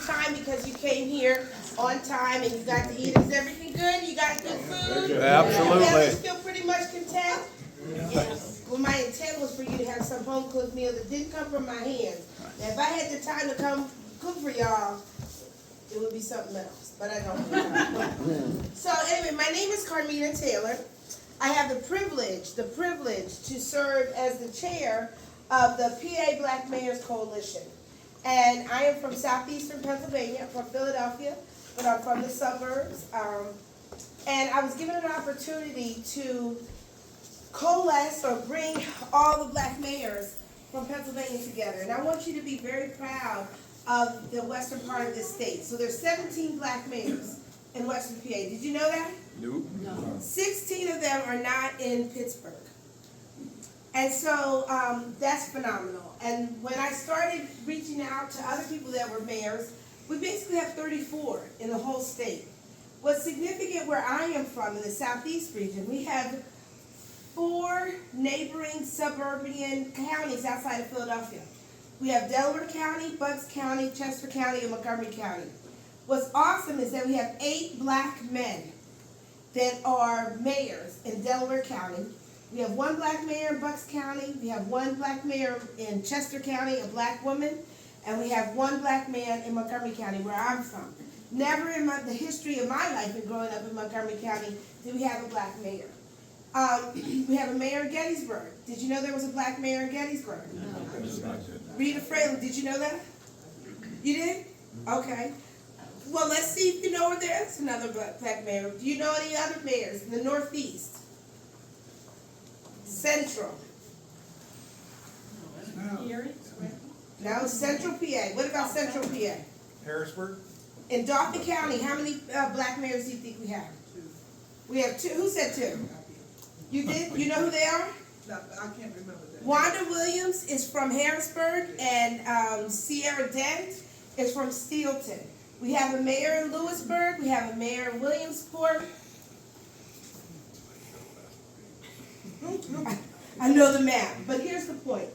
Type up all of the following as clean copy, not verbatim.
your time because you came here on time and you got to eat. Is everything good? You got good food? Absolutely. You still pretty much content? Well, my intent was for you to have some home cooked meal that didn't come from my hands. Now, if I had the time to come cook for y'all, it would be something else, but I don't have time. So anyway, my name is Carmina Taylor. I have the privilege to serve as the chair of the PA Black Mayors Coalition. And I am from southeastern Pennsylvania, from Philadelphia, but I'm from the suburbs. And I was given an opportunity to coalesce or bring all the black mayors from Pennsylvania together. And I want you to be very proud of the western part of this state. So there's 17 black mayors in western PA. Did you know that? Nope. No. 16 of them are not in Pittsburgh. And so that's phenomenal. And when I started reaching out to other people that were mayors, we basically have 34 in the whole state. What's significant where I am from, in the southeast region, we have 4 neighboring suburban counties outside of Philadelphia. We have Delaware County, Bucks County, Chester County, and Montgomery County. What's awesome is that we have 8 black men that are mayors in Delaware County. We have 1 black mayor in Bucks County. We have 1 black mayor in Chester County, a black woman. And we have 1 black man in Montgomery County, where I'm from. Never in the history of my life and growing up in Montgomery County did we have a black mayor. We have a mayor in Gettysburg. Did you know there was a black mayor in Gettysburg? No. Rita Fraley, did you know that? You did? Okay. Well, let's see if you know where there's another black mayor. Do you know any other mayors in the Northeast? Central. No, Central PA. What about Central PA? Harrisburg? In Dauphin County, how many black mayors do you think we have? 2. We have 2. Who said 2? You did? You know who they are? No, I can't remember that. Wanda Williams is from Harrisburg, and Sierra Dent is from Steelton. We have a mayor in Lewisburg. We have a mayor in Williamsport. I know the map, but here's the point.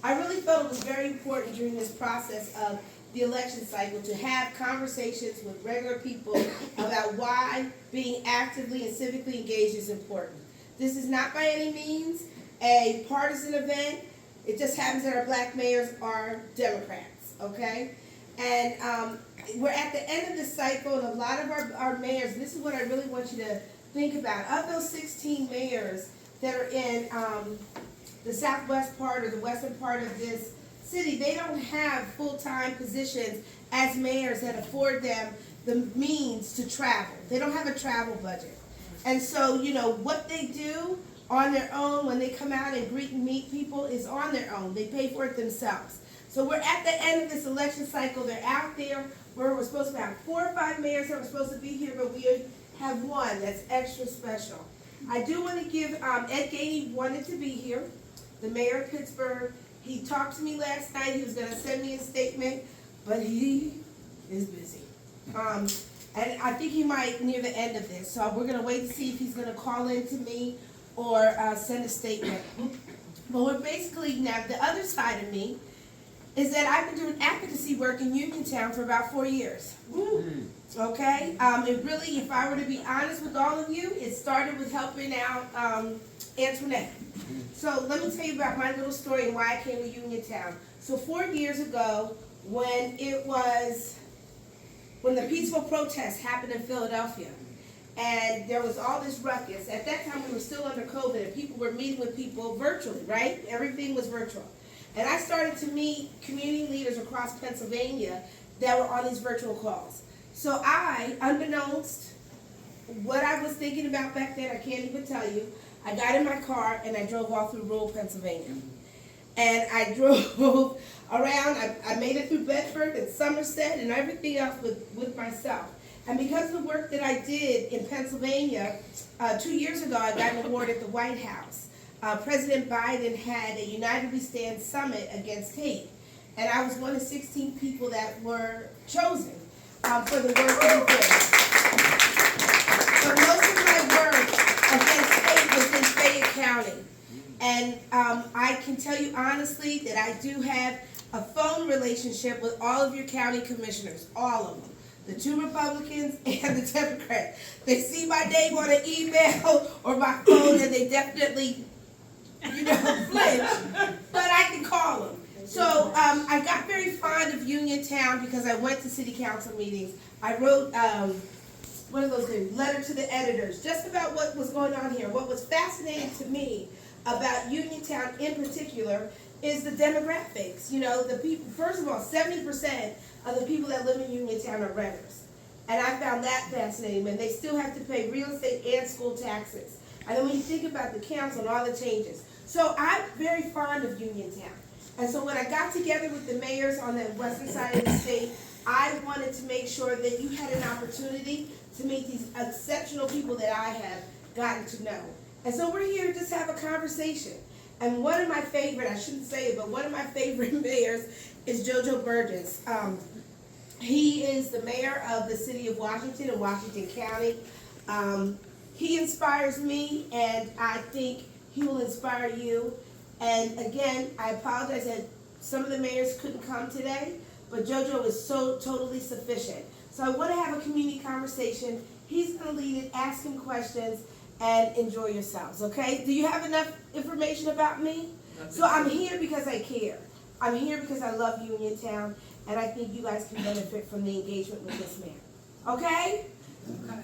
I really felt it was very important during this process of the election cycle to have conversations with regular people about why being actively and civically engaged is important. This is not by any means a partisan event. It just happens that our black mayors are Democrats, okay? And we're at the end of the cycle, and a lot of our mayors, and this is what I really want you to think about. Of those 16 mayors that are in the southwest part or the western part of this city, they don't have full-time positions as mayors that afford them the means to travel. They don't have a travel budget. And so, you know, what they do on their own when they come out and greet and meet people is on their own. They pay for it themselves. So we're at the end of this election cycle. They're out there where we're supposed to have 4 or 5 mayors that were supposed to be here, but we have 1 that's extra special. I do want to give, Ed Gainey wanted to be here, the mayor of Pittsburgh. He talked to me last night. He was going to send me a statement, but he is busy. And I think he might near the end of this. So we're going to wait to see if he's going to call in to me or send a statement. But we're basically, now the other side of me is that I've been doing advocacy work in Uniontown for about 4 years. Okay? It really, if I were to be honest with all of you, it started with helping out Antoinette. So let me tell you about my little story and why I came to Uniontown. So 4 years ago, when the peaceful protest happened in Philadelphia, and there was all this ruckus. At that time, we were still under COVID, and people were meeting with people virtually, right? Everything was virtual. And I started to meet community leaders across Pennsylvania that were on these virtual calls. So I, unbeknownst what I was thinking about back then, I can't even tell you, I got in my car and I drove all through rural Pennsylvania. And I drove around, I made it through Bedford and Somerset and everything else with myself. And because of the work that I did in Pennsylvania, 2 years ago I got an award at the White House. President Biden had a United We Stand summit against hate. And I was one of 16 people that were chosen for the work that we did. But most of my work against hate was in Fayette County. And I can tell you honestly that I do have a phone relationship with all of your county commissioners, all of them. The 2 Republicans and the Democrats. They see my name on an email or my phone and they definitely, flinch, but I can call them. So I got very fond of Uniontown because I went to city council meetings. I wrote, what are those things? Letter to the editors, just about what was going on here. What was fascinating to me about Uniontown in particular is the demographics. The people, first of all, 70% of the people that live in Uniontown are renters. And I found that fascinating, and they still have to pay real estate and school taxes. And then when you think about the council and all the changes. So I'm very fond of Uniontown. And so when I got together with the mayors on the western side of the state, I wanted to make sure that you had an opportunity to meet these exceptional people that I have gotten to know. And so we're here to just have a conversation. And one of my favorite, I shouldn't say it, but one of my favorite mayors is JoJo Burgess. He is the mayor of the city of Washington in Washington County. He inspires me, and I think he will inspire you. And again, I apologize that some of the mayors couldn't come today, but JoJo is so totally sufficient. So I want to have a community conversation. He's going to lead it, ask him questions, and enjoy yourselves, okay? Do you have enough information about me? So I'm here because I care. I'm here because I love Uniontown, and I think you guys can benefit from the engagement with this man. Okay?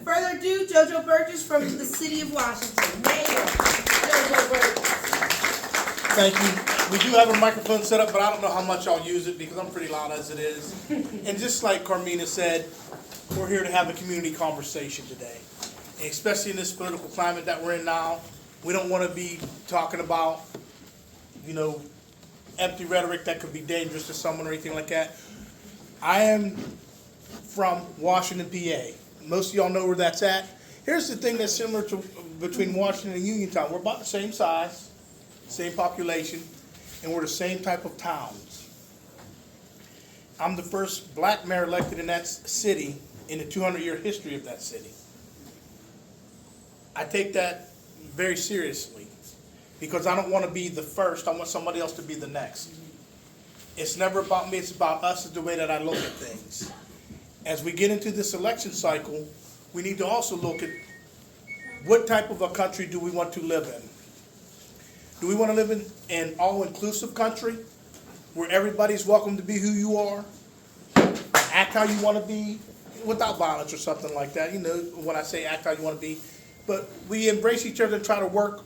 Further ado, JoJo Burgess from the city of Washington. Mayor JoJo Burgess. Thank you. We do have a microphone set up, but I don't know how much I'll use it because I'm pretty loud as it is. And just like Carmina said, we're here to have a community conversation today. And especially in this political climate that we're in now, we don't want to be talking about, empty rhetoric that could be dangerous to someone or anything like that. I am from Washington, PA. Most of y'all know where that's at. Here's the thing that's similar to between Washington and Uniontown. We're about the same size, same population, and we're the same type of towns. I'm the first black mayor elected in that city in the 200-year history of that city. I take that very seriously because I don't want to be the first. I want somebody else to be the next. It's never about me. It's about us. Is the way that I look at things. As we get into this election cycle, we need to also look at what type of a country do we want to live in. Do we want to live in an all-inclusive country where everybody's welcome to be who you are, act how you want to be, without violence or something like that? When I say act how you want to be, but we embrace each other and try to work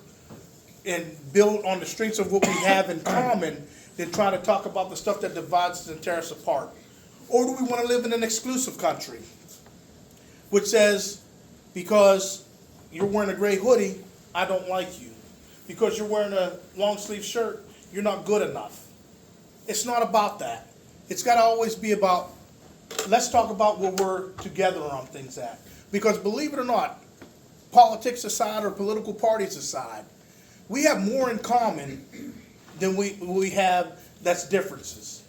and build on the strengths of what we have in common than try to talk about the stuff that divides us and tears us apart? Or do we want to live in an exclusive country, which says, because you're wearing a gray hoodie, I don't like you. Because you're wearing a long sleeve shirt, you're not good enough. It's not about that. It's got to always be about, let's talk about where we're together on things at. Because believe it or not, politics aside or political parties aside, we have more in common than we have that's differences.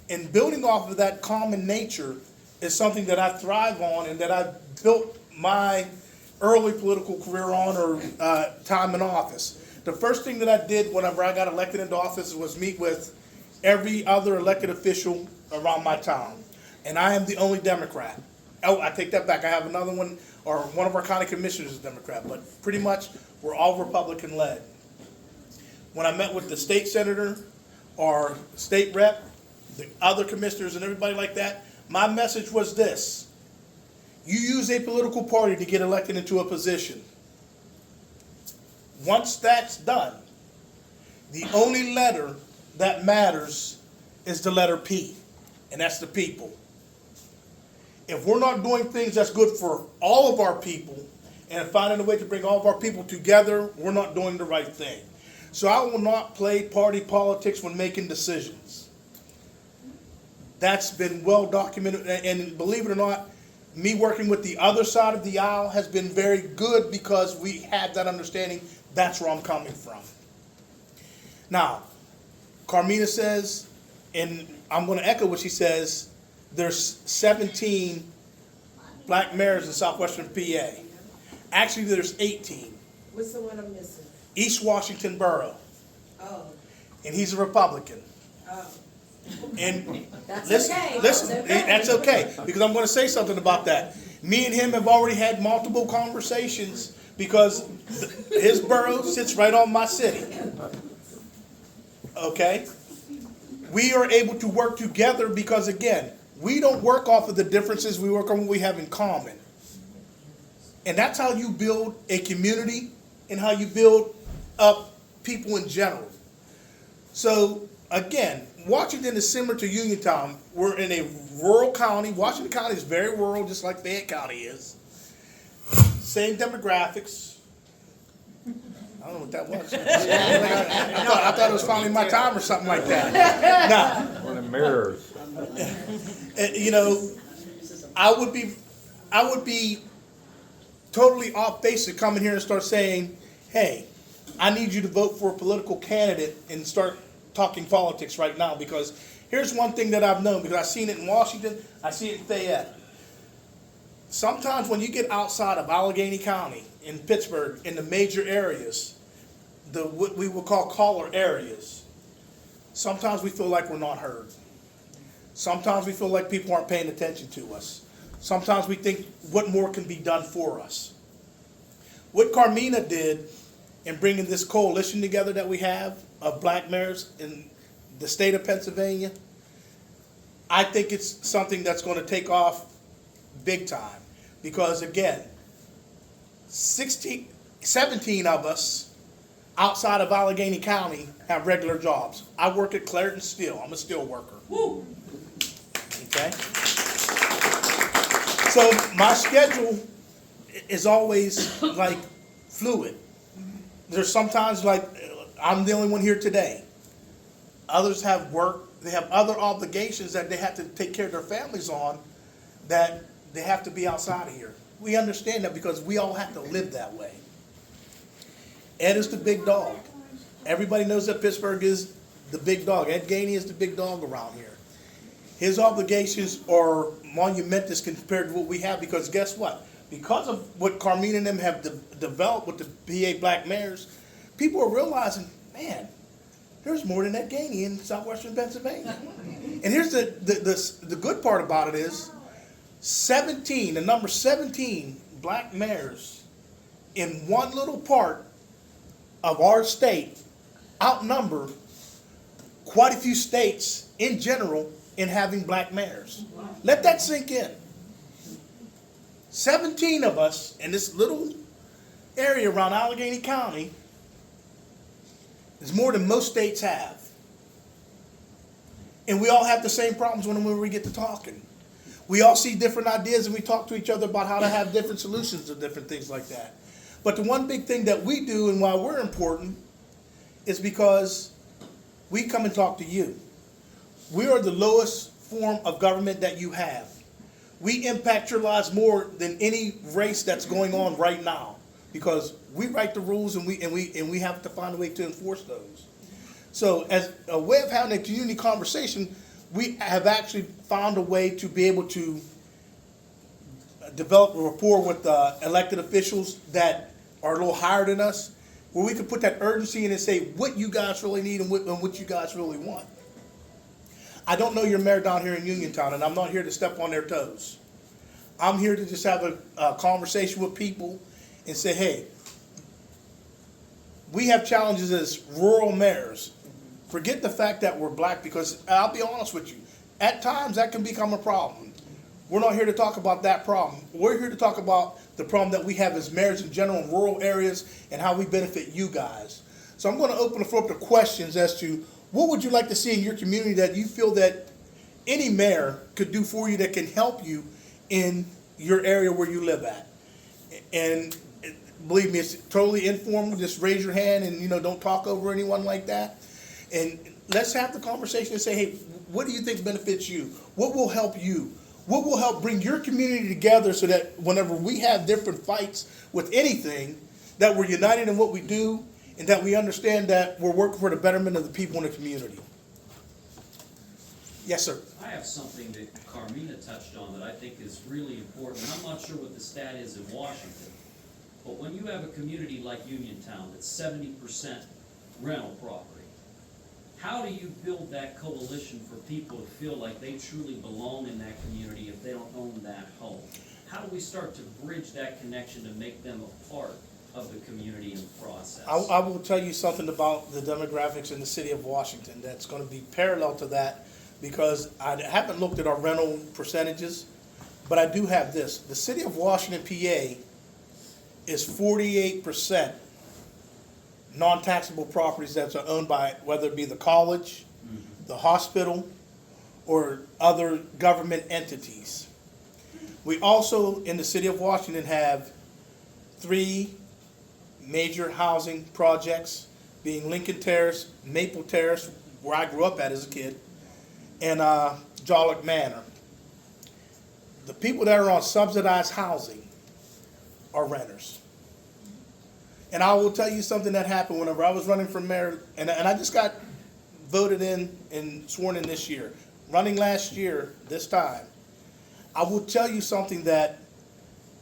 And building off of that common nature is something that I thrive on and that I built my early political career on or time in office. The first thing that I did whenever I got elected into office was meet with every other elected official around my town. And I am the only Democrat. Oh, I take that back. I have another one, or one of our county commissioners is a Democrat, but pretty much we're all Republican led. When I met with the state senator or state rep, the other commissioners and everybody like that, my message was this: you use a political party to get elected into a position. Once that's done, the only letter that matters is the letter P, and that's the people. If we're not doing things that's good for all of our people and finding a way to bring all of our people together, we're not doing the right thing. So I will not play party politics when making decisions. That's been well documented, and believe it or not, me working with the other side of the aisle has been very good because we had that understanding. That's where I'm coming from. Now, Carmina says, and I'm going to echo what she says, there's 17 black mayors in southwestern PA. Actually, there's 18. What's the one I'm missing? East Washington Borough. Oh. And he's a Republican. Oh. And That's listen, okay. listen, That's okay. that's okay, because I'm gonna say something about that. Me and him have already had multiple conversations because his borough sits right on my city. Okay? We are able to work together because, again, we don't work off of the differences, we work on what we have in common. And that's how you build a community and how you build up people in general. So, again, Washington is similar to Uniontown. We're in a rural county. Washington County is very rural, just like Fayette County is. Same demographics. I don't know what that was. I thought it was finally my time or something like that. Now, One of the mirrors. you know, I would be totally off base to come in here and start saying, hey, I need you to vote for a political candidate and start talking politics right now, because here's one thing that I've known, because I've seen it in Washington, I see it in Fayette. Sometimes when you get outside of Allegheny County, in Pittsburgh, in the major areas, what we would call caller areas, sometimes we feel like we're not heard. Sometimes we feel like people aren't paying attention to us. Sometimes we think, what more can be done for us? What Carmina did in bringing this coalition together that we have of black mayors in the state of Pennsylvania, I think it's something that's going to take off big time. Because again, 17 of us outside of Allegheny County have regular jobs. I work at Clairton Steel. I'm a steel worker. Woo. Okay? So my schedule is always like fluid. There's sometimes like I'm the only one here today. Others have work. They have other obligations that they have to take care of their families on, that they have to be outside of here. We understand that because we all have to live that way. Ed is the big dog. Everybody knows that Pittsburgh is the big dog. Ed Gainey is the big dog around here. His obligations are monumentous compared to what we have, because guess what? Because of what Carmine and them have developed with the PA Black Mayors, people are realizing, man, there's more than Ed Gainey in southwestern Pennsylvania. And here's the good part about it is, the number 17 black mayors in one little part of our state outnumber quite a few states in general in having black mayors. Let that sink in. 17 of us in this little area around Allegheny County is more than most states have. And we all have the same problems when we get to talking. We all see different ideas and we talk to each other about how to have different solutions to different things like that. But the one big thing that we do and why we're important is because we come and talk to you. We are the lowest form of government that you have. We impact your lives more than any race that's going on right now, because we write the rules and we have to find a way to enforce those. So as a way of having a community conversation, we have actually found a way to be able to develop a rapport with elected officials that are a little higher than us, where we can put that urgency in and say what you guys really need and what you guys really want. I don't know your mayor down here in Uniontown, and I'm not here to step on their toes. I'm here to just have a conversation with people and say, hey, we have challenges as rural mayors. Forget the fact that we're black, because I'll be honest with you, at times that can become a problem. We're not here to talk about that problem. We're here to talk about the problem that we have as mayors in general in rural areas and how we benefit you guys. So I'm going to open the floor up to questions as to what would you like to see in your community that you feel that any mayor could do for you that can help you in your area where you live at. And believe me, it's totally informal. Just raise your hand and don't talk over anyone like that. And let's have the conversation and say, hey, what do you think benefits you? What will help you? What will help bring your community together so that whenever we have different fights with anything, that we're united in what we do and that we understand that we're working for the betterment of the people in the community. Yes, sir. I have something that Carmina touched on that I think is really important. I'm not sure what the stat is in Washington, but when you have a community like Uniontown that's 70% rental property, how do you build that coalition for people to feel like they truly belong in that community if they don't own that home? How do we start to bridge that connection to make them a part of the community and process? I will tell you something about the demographics in the city of Washington that's going to be parallel to that, because I haven't looked at our rental percentages, but I do have this. The city of Washington, PA is 48% non-taxable properties that are owned by, whether it be the college, the hospital, or other government entities. We also, in the city of Washington, have 3 major housing projects, being Lincoln Terrace, Maple Terrace, where I grew up at as a kid, and Joliet Manor. The people that are on subsidized housing are renters. And I will tell you something that happened whenever I was running for mayor, and I just got voted in and sworn in this year. Running last year, this time, I will tell you something that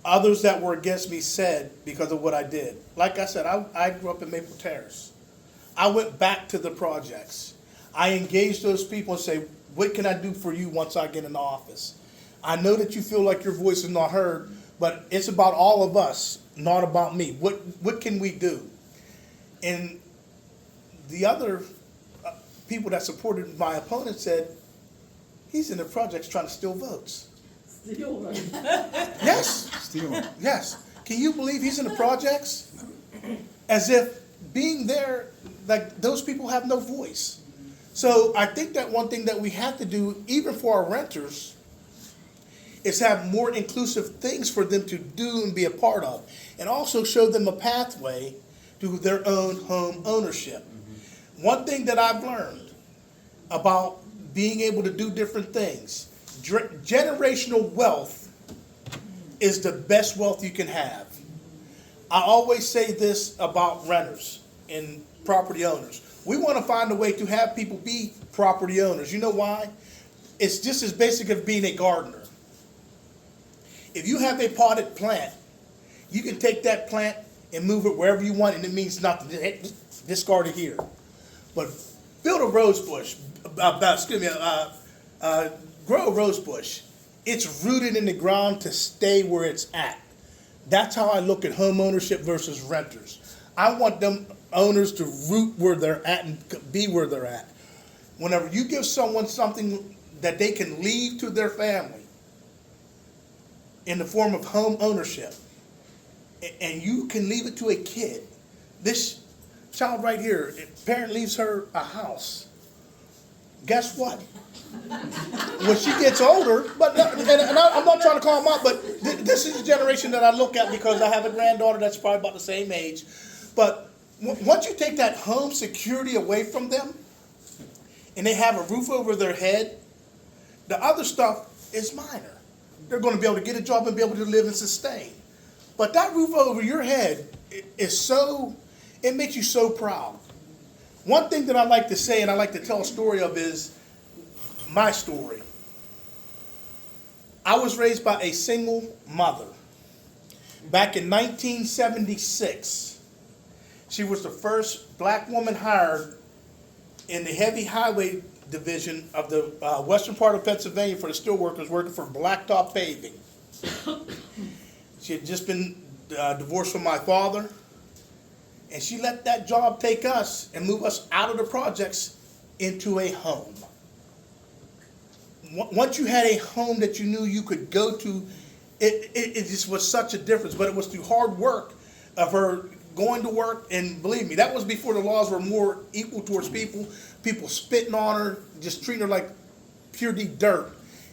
others that were against me said because of what I did. Like I said, I grew up in Maple Terrace. I went back to the projects. I engaged those people and say, what can I do for you once I get in office? I know that you feel like your voice is not heard, but it's about all of us, not about me. What can we do? And the other people that supported my opponent said, he's in the projects trying to steal votes. Still right. Yes. Still. Yes. Can you believe he's in the projects? As if being there, like those people have no voice. So I think that one thing that we have to do, even for our renters, is have more inclusive things for them to do and be a part of, and also show them a pathway to their own home ownership. One thing that I've learned about being able to do different things, generational wealth is the best wealth you can have. I always say this about renters and property owners. We want to find a way to have people be property owners. You know why? It's just as basic as being a gardener. If you have a potted plant, you can take that plant and move it wherever you want, and it means nothing. Discard it here. But build a rose bush, grow a rose bush. It's rooted in the ground to stay where it's at. That's how I look at home ownership versus renters. I want them owners to root where they're at and be where they're at. Whenever you give someone something that they can leave to their family in the form of home ownership, and you can leave it to a kid. This child right here, if parent leaves her a house, guess what? When she gets older, I'm not trying to call them out, but this is the generation that I look at because I have a granddaughter that's probably about the same age. But once you take that home security away from them, and they have a roof over their head, the other stuff is minor. They're going to be able to get a job and be able to live and sustain. But that roof over your head is so, it makes you so proud. One thing that I like to say, and I like to tell a story of, is my story. I was raised by a single mother. Back in 1976, she was the first black woman hired in the heavy highway division of the western part of Pennsylvania for the steelworkers working for Blacktop Paving. She had just been divorced from my father, and she let that job take us and move us out of the projects into a home. Once you had a home that you knew you could go to, it just was such a difference. But it was through hard work of her going to work, and believe me, that was before the laws were more equal towards people. People spitting on her, just treating her like pure deep dirt.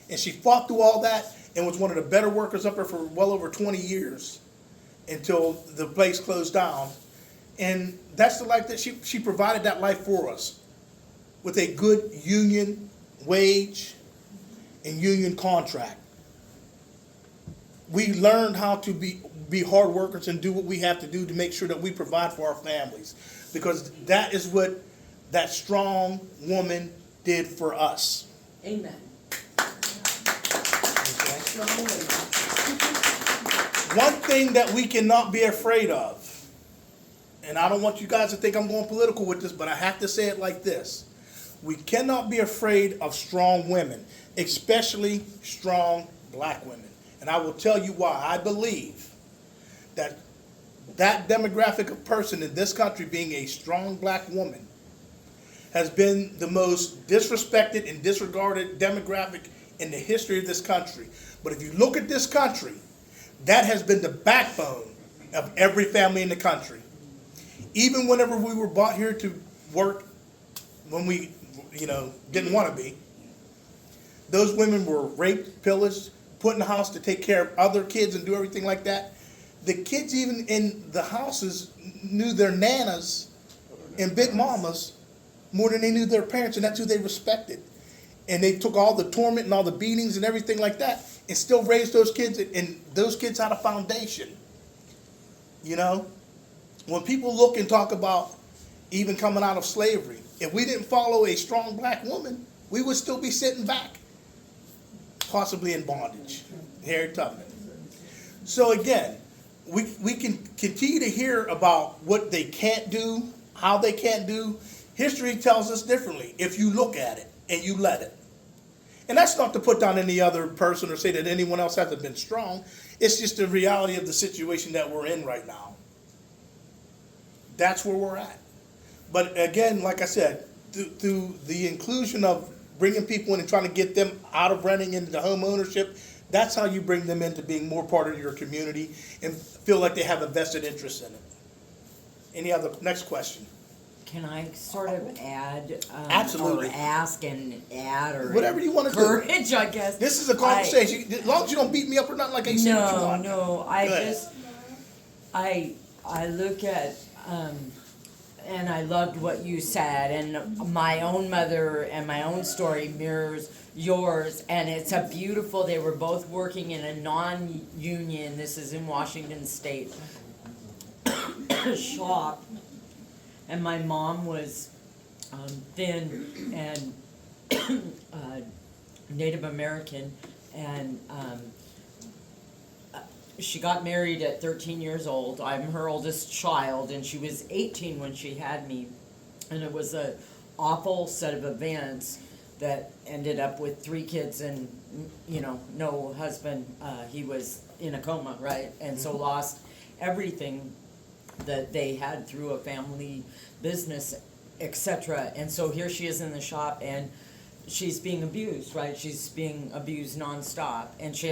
And she fought through all that and was one of the better workers up there for well over 20 years until the place closed down. And that's the life that she provided that life for us with a good union wage and union contract. We learned how to be hard workers and do what we have to do to make sure that we provide for our families, because that is what that strong woman did for us. Amen. One thing that we cannot be afraid of, and I don't want you guys to think I'm going political with this, but I have to say it like this. We cannot be afraid of strong women, especially strong black women. And I will tell you why. I believe that that demographic of person in this country, being a strong black woman, has been the most disrespected and disregarded demographic in the history of this country. But if you look at this country, that has been the backbone of every family in the country. Even whenever we were brought here to work, when we, didn't want to be, those women were raped, pillaged, put in the house to take care of other kids and do everything like that. The kids even in the houses knew their nanas and big mamas more than they knew their parents, and that's who they respected. And they took all the torment and all the beatings and everything like that and still raised those kids, and those kids had a foundation. When people look and talk about even coming out of slavery, if we didn't follow a strong black woman, we would still be sitting back, possibly in bondage. Harriet Tubman. So again, we can continue to hear about what they can't do, how they can't do. History tells us differently if you look at it and you let it. And that's not to put down any other person or say that anyone else hasn't been strong. It's just the reality of the situation that we're in right now. That's where we're at. But again, like I said, through the inclusion of bringing people in and trying to get them out of renting into home ownership, that's how you bring them into being more part of your community and feel like they have a vested interest in it. Next question? Can I sort of add? Absolutely. Or ask and add or whatever you want to do. encourage, I guess. This is a conversation. As long as you don't beat me up or nothing, like I say what you want. No, I look at, and I loved what you said, and my own mother and my own story mirrors yours, and it's a beautiful, they were both working in a non-union, this is in Washington State, shop, and my mom was thin and Native American, and she got married at 13 years old. I'm her oldest child, and she was 18 when she had me. And it was an awful set of events that ended up with 3 kids and, no husband. He was in a coma, right? And so lost everything that they had through a family business, etc. And so here she is in the shop, and she's being abused, right? She's being abused nonstop, and she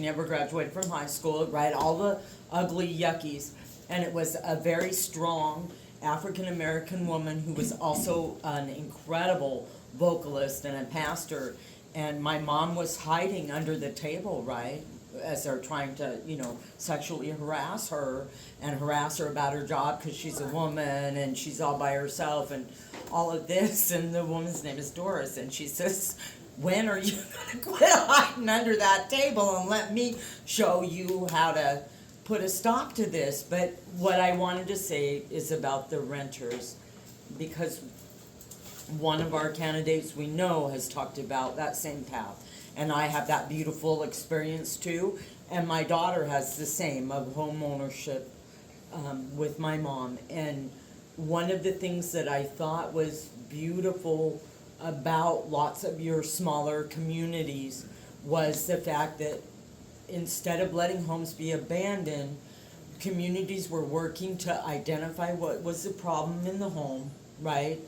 never graduated from high school, right? All the ugly yuckies, and it was a very strong African-American woman who was also an incredible vocalist and a pastor, and my mom was hiding under the table, right? As they're trying to, sexually harass her and harass her about her job because she's a woman and she's all by herself and all of this. And the woman's name is Doris, and she says, when are you going to quit hiding under that table and let me show you how to put a stop to this? But what I wanted to say is about the renters, because one of our candidates we know has talked about that same path. And I have that beautiful experience too. And my daughter has the same of home ownership with my mom. And one of the things that I thought was beautiful about lots of your smaller communities was the fact that instead of letting homes be abandoned, communities were working to identify what was the problem in the home, right?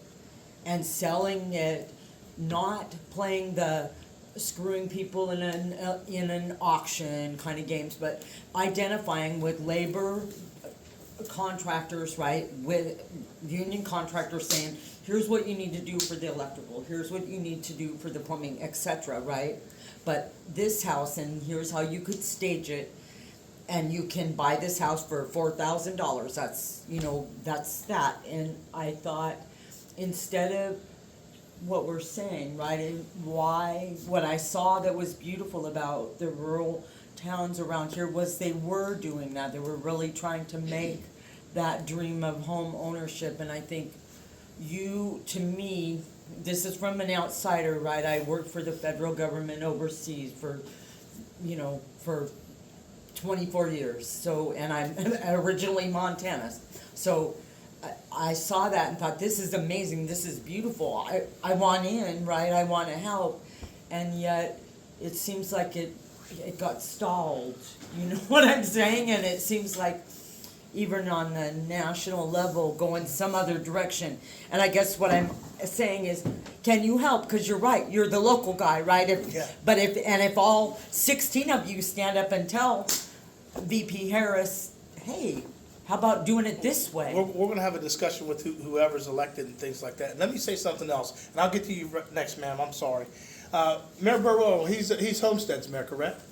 And selling it, not playing the screwing people in an auction kind of games, but identifying with labor contractors, right, with union contractors saying, here's what you need to do for the electrical, here's what you need to do for the plumbing, etc., right? But this house, and here's how you could stage it, and you can buy this house for $4,000. That's that. And I thought, instead of what we're saying, right, and what I saw that was beautiful about the rural towns around here was they were doing that. They were really trying to make that dream of home ownership. And I think to me, this is from an outsider, right? I worked for the federal government overseas for 24 years. So, and I'm originally Montana. So I saw that and thought, this is amazing, this is beautiful, I want in, right, I wanna help, and yet, it seems like it got stalled, you know what I'm saying? And it seems like even on the national level, going some other direction. And I guess what I'm saying is, can you help? Cause you're right, you're the local guy, right? Yeah. But if all 16 of you stand up and tell VP Harris, hey, how about doing it this way? We're gonna have a discussion with whoever's elected and things like that. And let me say something else, and I'll get to you next, ma'am, I'm sorry. Mayor Burwell, he's Homestead's mayor, correct?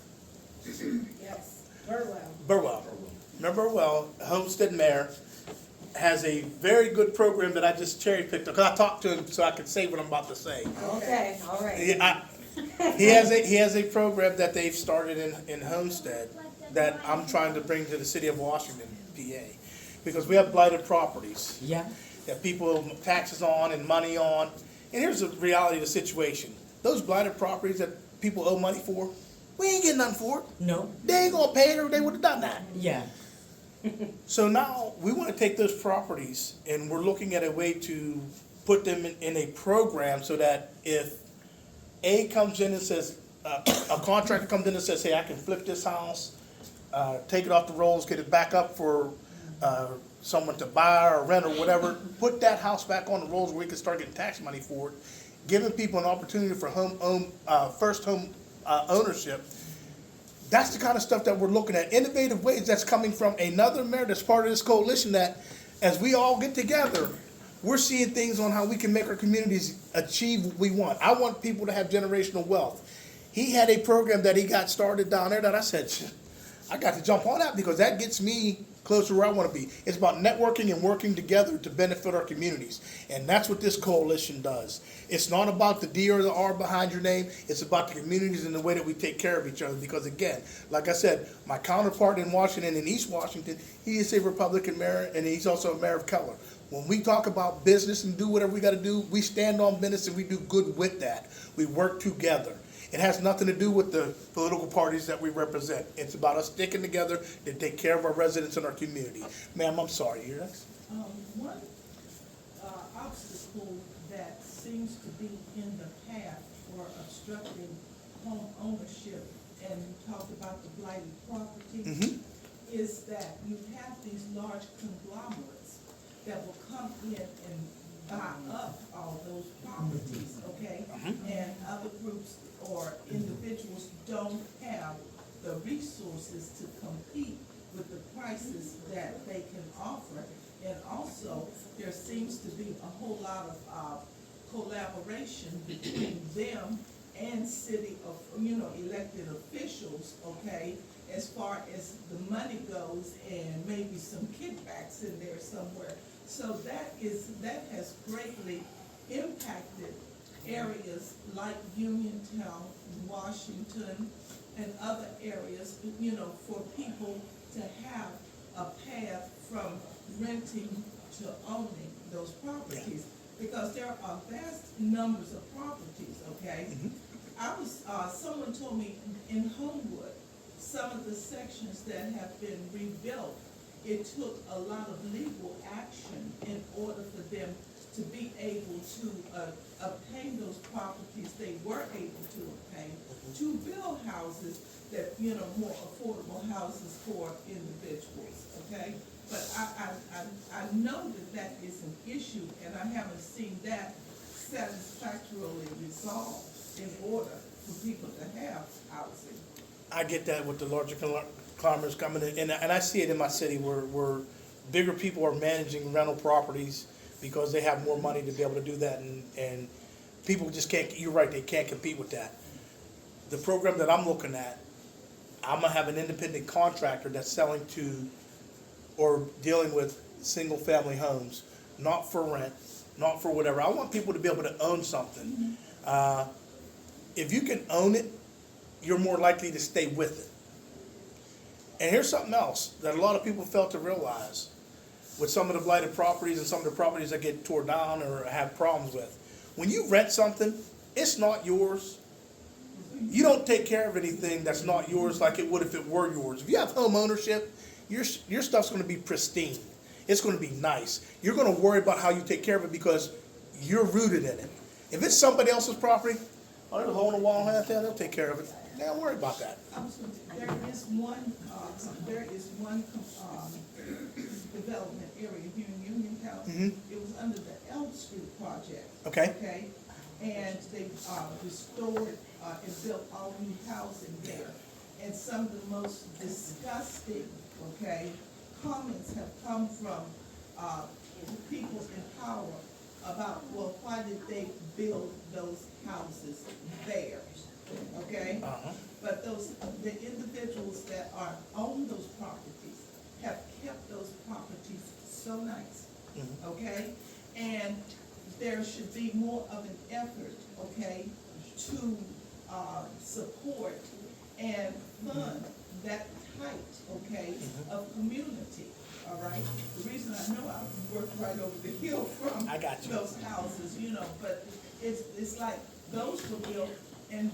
Yes, Burwell. Burwell. Mayor Burwell, Homestead mayor, has a very good program that I just cherry picked, because I talked to him so I could say what I'm about to say. Okay, all right. He has a program that they've started in Homestead that I'm trying to bring to the city of Washington, PA. Because we have blighted properties Yeah, that people owe taxes on and money on. And here's the reality of the situation. Those blighted properties that people owe money for, we ain't getting nothing for it. no, They ain't gonna pay it or they would've done that. yeah, So now, we wanna take those properties and we're looking at a way to put them in a program so that if A comes in and says, a contractor comes in and says, hey, I can flip this house, take it off the rolls, get it back up for, someone to buy or rent or whatever, put that house back on the rolls where we can start getting tax money for it, giving people an opportunity for first home ownership. That's the kind of stuff that we're looking at, innovative ways that's coming from another mayor that's part of this coalition, that as we all get together, we're seeing things on how we can make our communities achieve what we want. I want people to have generational wealth. He had a program that he got started down there that I said, I got to jump on that because that gets me closer where I want to be. It's about networking and working together to benefit our communities. And that's what this coalition does. It's not about the D or the R behind your name. It's about the communities and the way that we take care of each other. Because again, like I said, my counterpart in Washington, in East Washington, he is a Republican mayor and he's also a mayor of Keller. When we talk about business and do whatever we got to do, we stand on business and we do good with that. We work together. It has nothing to do with the political parties that we represent. It's about us sticking together to take care of our residents and our community. Ma'am, I'm sorry, you're next. One obstacle that seems to be in the path for obstructing home ownership, and you talked about the blighted property, is that you have these large conglomerates that will come in and buy up all those properties, okay? And other groups or individuals don't have the resources to compete with the prices that they can offer. And also, there seems to be a whole lot of collaboration between them and city of, elected officials, okay? As far as the money goes and maybe some kickbacks in there somewhere. So that has greatly impacted areas like Uniontown, Washington, and other areas, for people to have a path from renting to owning those properties. Because there are vast numbers of properties, okay? Someone told me in Homewood, some of the sections that have been rebuilt, it took a lot of legal action in order for them to be able to obtain those properties they were able to obtain, to build houses that, more affordable houses for individuals, okay? But I know that is an issue, and I haven't seen that satisfactorily resolved in order for people to have housing. I get that with the larger conglomerates coming in, and I see it in my city where bigger people are managing rental properties because they have more money to be able to do that, and people just can't, you're right, they can't compete with that. The program that I'm looking at, I'm gonna have an independent contractor that's selling to or dealing with single family homes, not for rent, not for whatever. I want people to be able to own something. If you can own it, you're more likely to stay with it. And here's something else that a lot of people fail to realize with some of the blighted properties and some of the properties that get torn down or have problems with. When you rent something, it's not yours. You don't take care of anything that's not yours like it would if it were yours. If you have home ownership, your stuff's going to be pristine. it's gonna be nice. You're gonna worry about how you take care of it because you're rooted in it. If it's somebody else's property, oh, there's a hole in the wall, they'll take care of it. They don't worry about that. There is one development area here in Uniontown. Mhm. It was under the Elm Street project. Okay. Okay, and they, restored, and built all new housing there. And some of the most disgusting, okay, comments have come from, people in power about, well, why did they build those houses there? Okay? Uh-huh. But the individuals that own those properties have kept those properties so nice, okay? And there should be more of an effort, okay, to, support and fund that type, okay, of community, all right? The reason I know I worked right over the hill from I got you. those houses, but it's like those were built and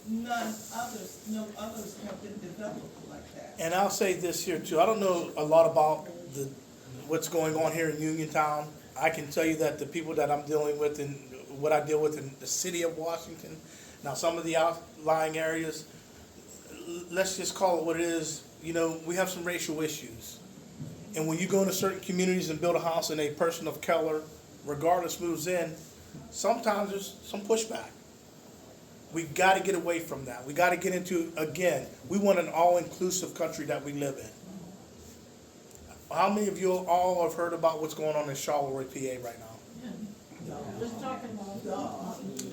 no others have been developed like that. And I'll say this here too, I don't know a lot about what's going on here in Uniontown. I can tell you that the people that I'm dealing with and what I deal with in the city of Washington, now some of the outlying areas, let's just call it what it is, we have some racial issues. And when you go into certain communities and build a house and a person of color, regardless, moves in, sometimes there's some pushback. We got to get away from that. We got to get into, again, we want an all-inclusive country that we live in. How many of you all have heard about what's going on in Charleroi, PA right now?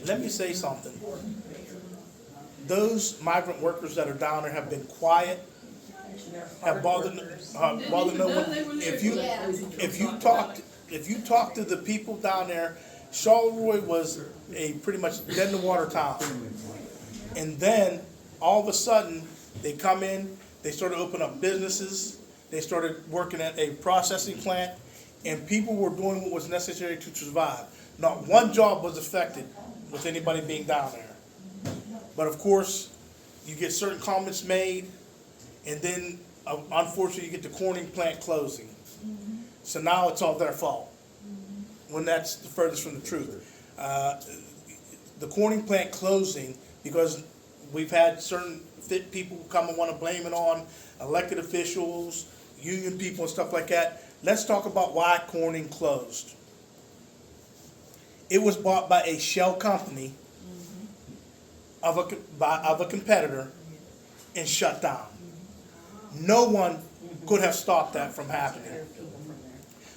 Let me say something. Those migrant workers that are down there have been quiet, have bothered no one. If you talk to the people down there, Charleroi was a pretty much dead in the water town. And then all of a sudden they come in, they started opening up businesses, they started working at a processing plant, and people were doing what was necessary to survive. Not one job was affected with anybody being down there. But of course, you get certain comments made, and then unfortunately you get the corning plant closing. So now it's all their fault, when that's the furthest from the truth. The corning plant closing, because we've had certain fit people come and want to blame it on elected officials, union people and stuff like that. Let's talk about why Corning closed. It was bought by a shell company of a competitor and shut down. No one could have stopped that from happening.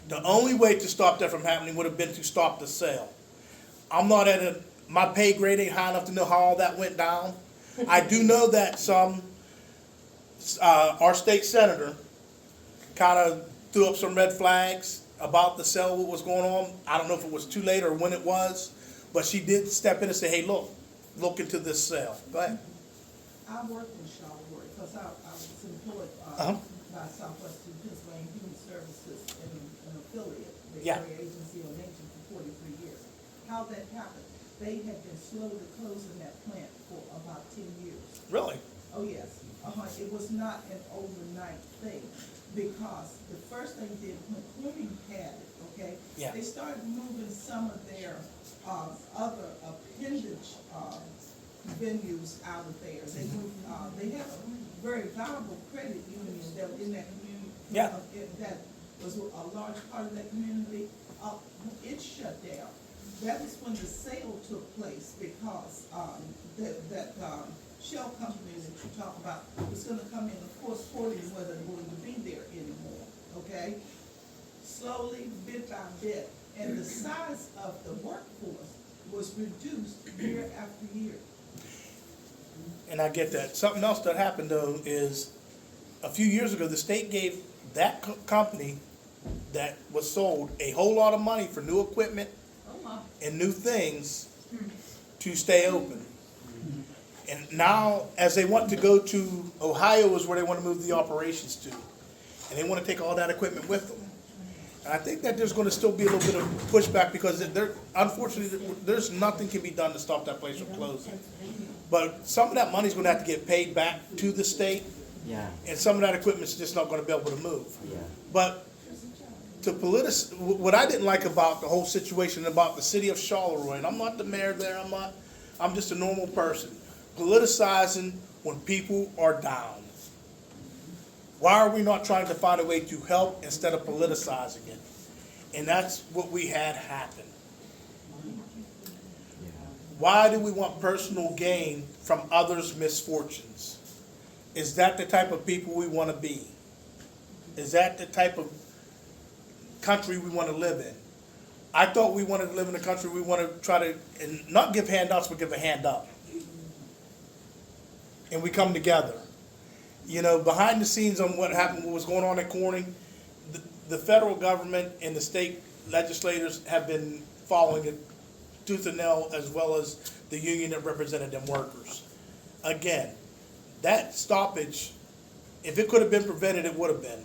The only way to stop that from happening would have been to stop the sale. I'm not my pay grade ain't high enough to know how all that went down. I do know that our state senator kind of threw up some red flags about the sale, what was going on. I don't know if it was too late or when it was, but she did step in and say, hey, look into this sale. Go ahead. I worked in Charleroi because I was employed by Southwestern Pennsylvania Human Services and an affiliate, the Area Agency on Aging for 43 years. How that happened, they had been slowly closing that plant for about 10 years. Really? Oh, yes. It was not an overnight thing, because the first thing they did when Corning had it, okay? Yeah. They started moving some of their other appendage venues out of there. They moved, they have a very valuable credit union that was in that community. Yeah. That was a large part of that community. It shut down. That was when the sale took place, because that shell company that you talk about was going to come in, of course, Corning wasn't going to be there anymore, okay? Slowly, bit by bit, and the size of the workforce was reduced year after year. And I get that. Something else that happened, though, is a few years ago, the state gave that company that was sold a whole lot of money for new equipment and new things to stay open. And now, as they want to go to Ohio, is where they want to move the operations to. And they want to take all that equipment with them. And I think that there's going to still be a little bit of pushback, because unfortunately, there's nothing can be done to stop that place from closing. But some of that money's going to have to get paid back to the state. Yeah. And some of that equipment's just not going to be able to move. Yeah. But what I didn't like about the whole situation about the city of Charleroi, and I'm not the mayor there, I'm just a normal person, politicizing when people are down. Why are we not trying to find a way to help instead of politicizing it? And that's what we had happen. Why do we want personal gain from others' misfortunes? Is that the type of people we want to be? Is that the type of country we want to live in? I thought we wanted to live in a country we want to try to, and not give handouts, but give a hand up. And we come together. You know, behind the scenes on what happened, what was going on at Corning, the federal government and the state legislators have been following it tooth and nail, as well as the union that represented them workers. Again, that stoppage, if it could have been prevented, it would have been.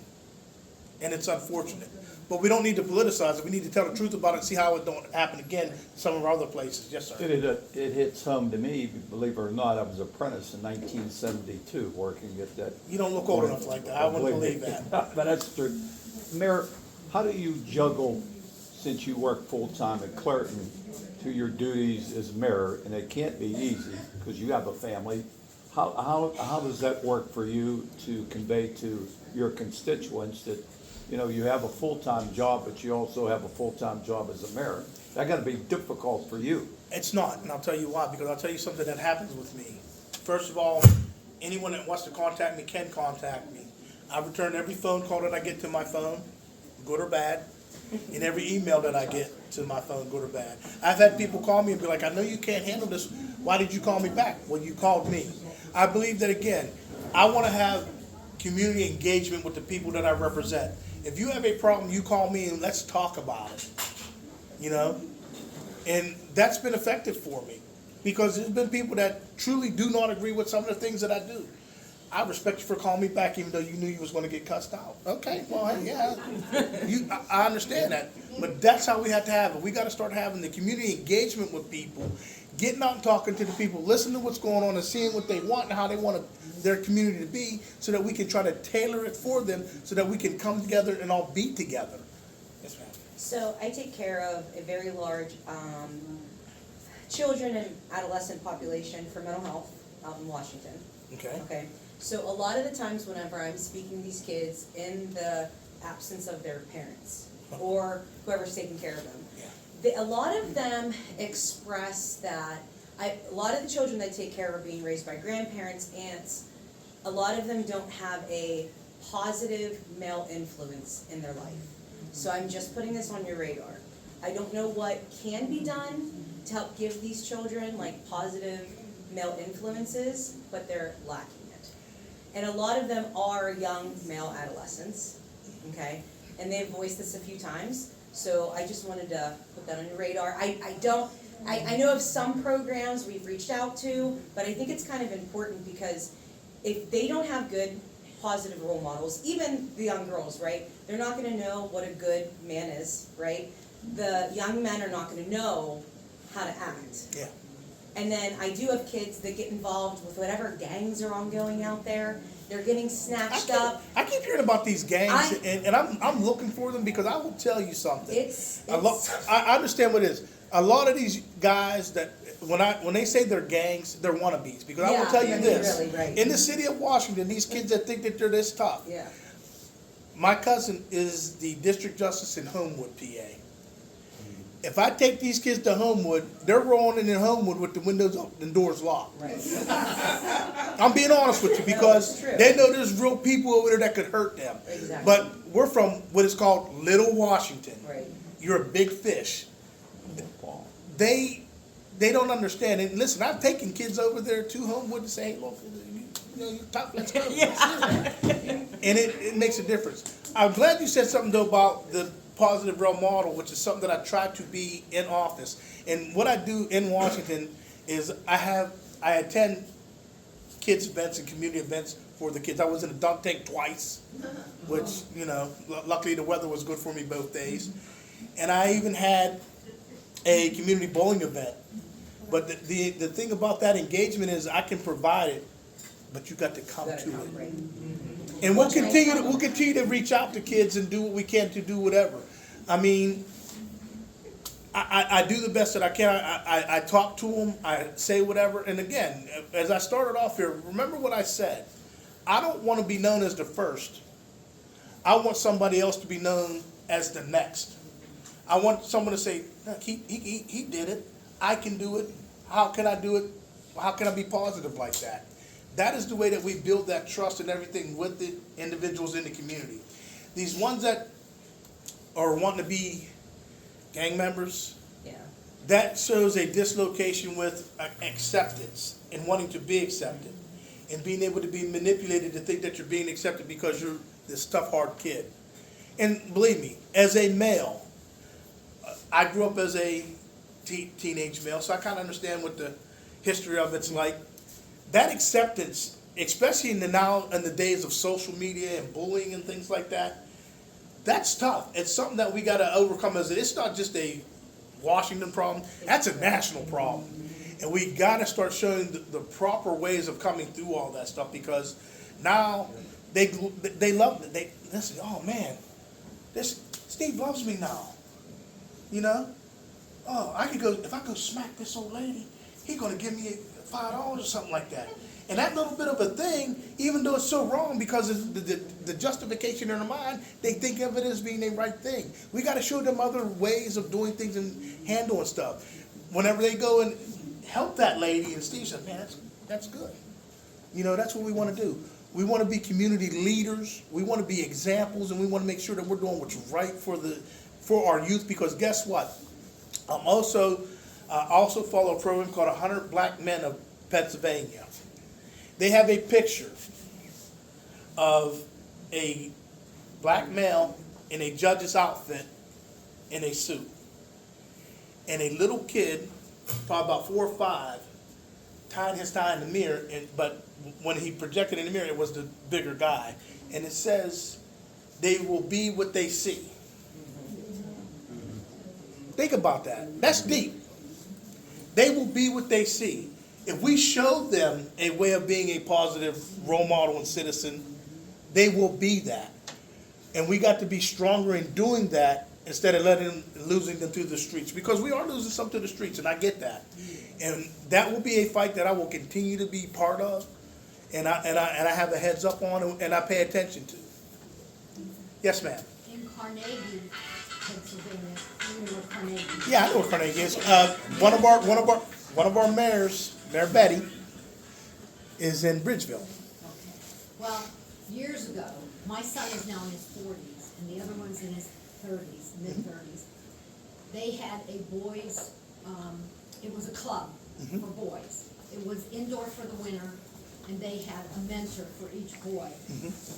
And it's unfortunate. But we don't need to politicize it. We need to tell the truth about it and see how it don't happen again in some of our other places. Yes, sir. It hits home to me, believe it or not. I was an apprentice in 1972 working at that. You don't look old enough like that. I wouldn't believe that. But that's true. Mayor, how do you juggle, since you work full-time at Clerton, to your duties as mayor? And it can't be easy because you have a family. How does that work for you to convey to your constituents that, you know, you have a full-time job, but you also have a full-time job as a mayor? That got to be difficult for you. It's not, and I'll tell you why, because I'll tell you something that happens with me. First of all, anyone that wants to contact me can contact me. I return every phone call that I get to my phone, good or bad, and every email that I get to my phone, good or bad. I've had people call me and be like, I know you can't handle this. Why did you call me back? Well, you called me. I believe that, again, I want to have community engagement with the people that I represent. If you have a problem, you call me and let's talk about it, you know? And that's been effective for me because there's been people that truly do not agree with some of the things that I do. I respect you for calling me back even though you knew you was going to get cussed out. Okay, well, yeah, I understand that. But that's how we have to have it. We got to start having the community engagement with people, getting out and talking to the people, listening to what's going on and seeing what they want and how they want their community to be so that we can try to tailor it for them so that we can come together and all be together. Yes, ma'am. So I take care of a very large children and adolescent population for mental health out in Washington. Okay. Okay, so a lot of the times whenever I'm speaking to these kids in the absence of their parents or whoever's taking care of them, a lot of them express that a lot of the children that I take care of are being raised by grandparents, aunts. A lot of them don't have a positive male influence in their life. So I'm just putting this on your radar. I don't know what can be done to help give these children like positive male influences, but they're lacking it. And a lot of them are young male adolescents, okay? And they've voiced this a few times. So I just wanted to put that on your radar. I know of some programs we've reached out to, but I think it's kind of important because if they don't have good, positive role models, even the young girls, right? They're not gonna know what a good man is, right? The young men are not gonna know how to act. Yeah. And then I do have kids that get involved with whatever gangs are ongoing out there. They're getting snatched up. I keep hearing about these gangs, and I'm looking for them because I will tell you something. I understand what it is. A lot of these guys that when they say they're gangs, they're wannabes. Because I will tell you this: really, right. in the city of Washington, these kids that think that they're this tough. Yeah. My cousin is the district justice in Homewood, PA. If I take these kids to Homewood, they're rolling in Homewood with the windows up and doors locked. Right. I'm being honest with you because No, they know there's real people over there that could hurt them. Exactly. But we're from what is called Little Washington. Right. You're a big fish. They don't understand. And listen, I've taken kids over there to Homewood to say, hey, look, you're tough, let's go. And it makes a difference. I'm glad you said something though about the positive role model, which is something that I try to be in office. And what I do in Washington is I attend kids events and community events for the kids. I was in a dunk tank twice, which, you know, luckily the weather was good for me both days. And I even had a community bowling event. But the thing about that engagement is I can provide it but you got to come Gotta to come, it. right? And we'll continue to reach out to kids and do what we can to do whatever. I mean, I do the best that I can. I talk to them, I say whatever. And again, as I started off here, remember what I said. I don't want to be known as the first. I want somebody else to be known as the next. I want someone to say, look, he did it. I can do it. How can I do it? How can I be positive like that? That is the way that we build that trust and everything with the individuals in the community. These ones that are wanting to be gang members, Yeah. that shows a dislocation with acceptance and wanting to be accepted and being able to be manipulated to think that you're being accepted because you're this tough, hard kid. And believe me, as a male, I grew up as a teenage male, so I kind of understand what the history of it's like. That acceptance, especially in the days of social media and bullying and things like that, that's tough. It's something that we got to overcome. It's not just a Washington problem. That's a national problem. And we got to start showing the proper ways of coming through all that stuff, because now they love it. They say, oh man, this Steve loves me now. You know? Oh, if I go smack this old lady, he's going to give me $5 or something like that. And that little bit of a thing, even though it's so wrong because of the justification in their mind, they think of it as being a right thing. We got to show them other ways of doing things and handling stuff. Whenever they go and help that lady, and Steve says, man, that's good. You know, that's what we want to do. We want to be community leaders. We want to be examples, and we want to make sure that we're doing what's right for our youth, because guess what? I also follow a program called 100 Black Men of Pennsylvania. They have a picture of a black male in a judge's outfit in a suit, and a little kid, probably about 4 or 5, tying his tie in the mirror. But when he projected in the mirror, it was the bigger guy, and it says, "They will be what they see." Think about that. That's deep. They will be what they see. If we show them a way of being a positive role model and citizen, they will be that. And we got to be stronger in doing that instead of losing them to the streets, because we are losing some to the streets, and I get that. And that will be a fight that I will continue to be part of, and I have a heads up on, and I pay attention to. Yes, ma'am. In Carnegie, Pennsylvania, you know where Carnegie is? Yeah, I know where Carnegie is. One of our mayors, Mayor Betty, is in Bridgeville. Okay. Well, years ago, my son is now in his 40s, and the other one's in his 30s, mid-30s. They had a boys', it was a club for boys. It was indoor for the winter, and they had a mentor for each boy.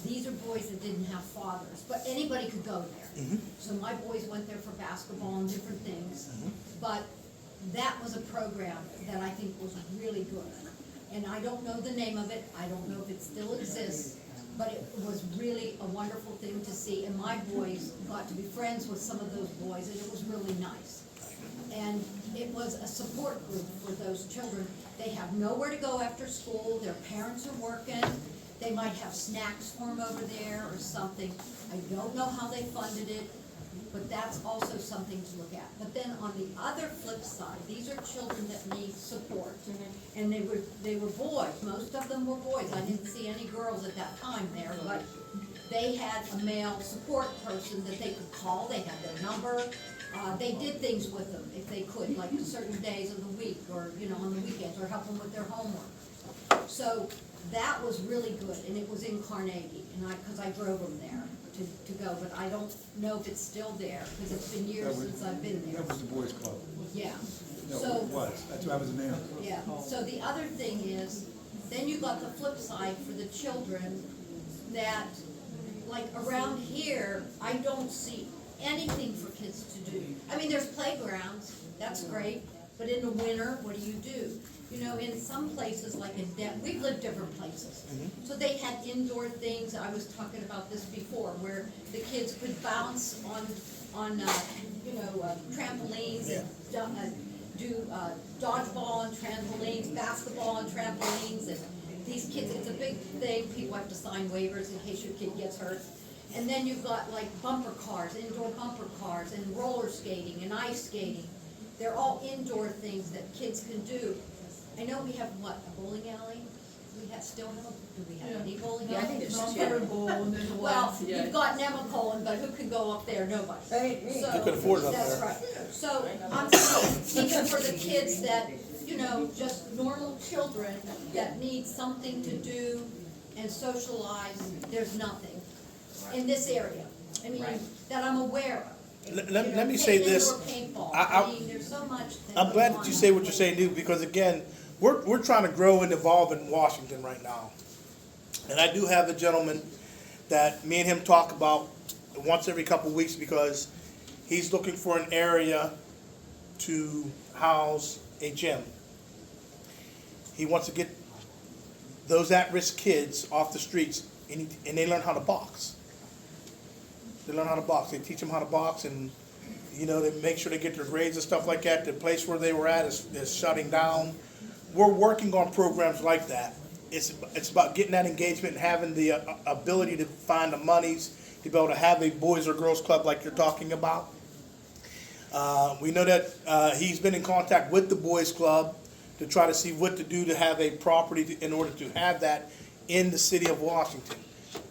These are boys that didn't have fathers, but anybody could go there. So my boys went there for basketball and different things, but that was a program that I think was really good. And I don't know the name of it, I don't know if it still exists, but it was really a wonderful thing to see. And my boys got to be friends with some of those boys, and it was really nice. And it was a support group for those children. They have nowhere to go after school, their parents are working, they might have snacks for them over there or something. I don't know how they funded it, but that's also something to look at. But then on the other flip side, these are children that need support. And they were boys, most of them were boys. I didn't see any girls at that time there, but they had a male support person that they could call, they had their number. They did things with them if they could, like certain days of the week, or, you know, on the weekends, or help them with their homework. So that was really good, and it was in Carnegie, and because I drove them there to go, but I don't know if it's still there, because it's been years since I've been there. That was the boys' club. Yeah. No, So, it was. That's why I was in there. yeah, so the other thing is, then you got the flip side for the children that, like around here, I don't see anything for kids to do. I mean, there's playgrounds, that's great, but in the winter, what do? You know, in some places, like in we've lived different places. So they had indoor things, I was talking about this before, where the kids could bounce on trampolines, and do dodgeball on trampolines, basketball on trampolines, and these kids, it's a big thing, people have to sign waivers in case your kid gets hurt. And then you've got like bumper cars, indoor bumper cars, and roller skating and ice skating. They're all indoor things that kids can do. I know we have what, a bowling alley? Still have, do we have any bowling alley? Yeah, I think there's two. And then the Well, ones, yeah. you've got Nemacolin, but who can go up there? Nobody. So, Who can afford it up that's there? right. So I'm saying, even for the kids that, you know, just normal children that need something to do and socialize, there's nothing in this area. I mean, that I'm aware of. Let me say this. Paintball. I- I mean, there's so much. I'm glad that you say what you're saying, dude, because again, we're trying to grow and evolve in Washington right now. And I do have a gentleman that me and him talk about once every couple of weeks because he's looking for an area to house a gym. He wants to get those at-risk kids off the streets and they learn how to box. They learn how to box. They teach them how to box and, you know, they make sure they get their grades and stuff like that. The place where they were at is shutting down. We're working on programs like that. It's about getting that engagement and having the ability to find the monies to be able to have a boys or girls club like you're talking about. We know that he's been in contact with the boys club to try to see what to do to have a property in order to have that in the city of Washington.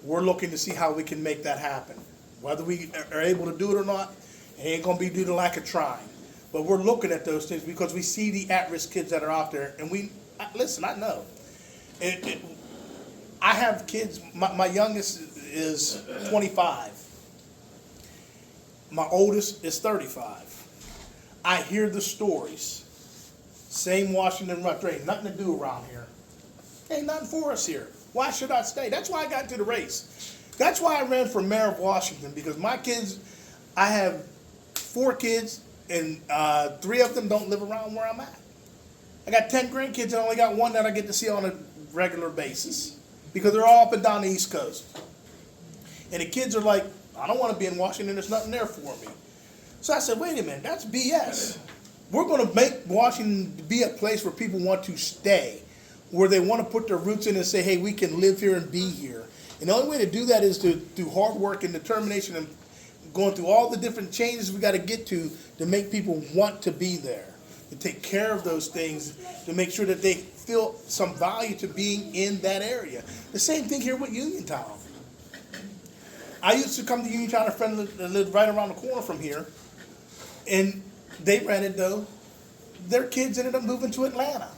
We're looking to see how we can make that happen. Whether we are able to do it or not, it ain't gonna be due to lack of trying. But we're looking at those things because we see the at-risk kids that are out there, and listen, I know. I have kids, my youngest is 25. My oldest is 35. I hear the stories. Same Washington run. There ain't nothing to do around here. Ain't nothing for us here. Why should I stay? That's why I got into the race. That's why I ran for mayor of Washington, because my kids, I have 4 kids, and 3 of them don't live around where I'm at. I got 10 grandkids and I only got 1 that I get to see on a regular basis because they're all up and down the East Coast. And the kids are like, I don't want to be in Washington, there's nothing there for me. So I said, wait a minute, that's BS. We're going to make Washington be a place where people want to stay, where they want to put their roots in and say, hey, we can live here and be here. And the only way to do that is through hard work and determination and going through all the different changes we got to get to make people want to be there, to take care of those things, to make sure that they feel some value to being in that area. The same thing here with Uniontown. I used to come to Uniontown, a friend that lived right around the corner from here, and they rented though. Their kids ended up moving to Atlanta.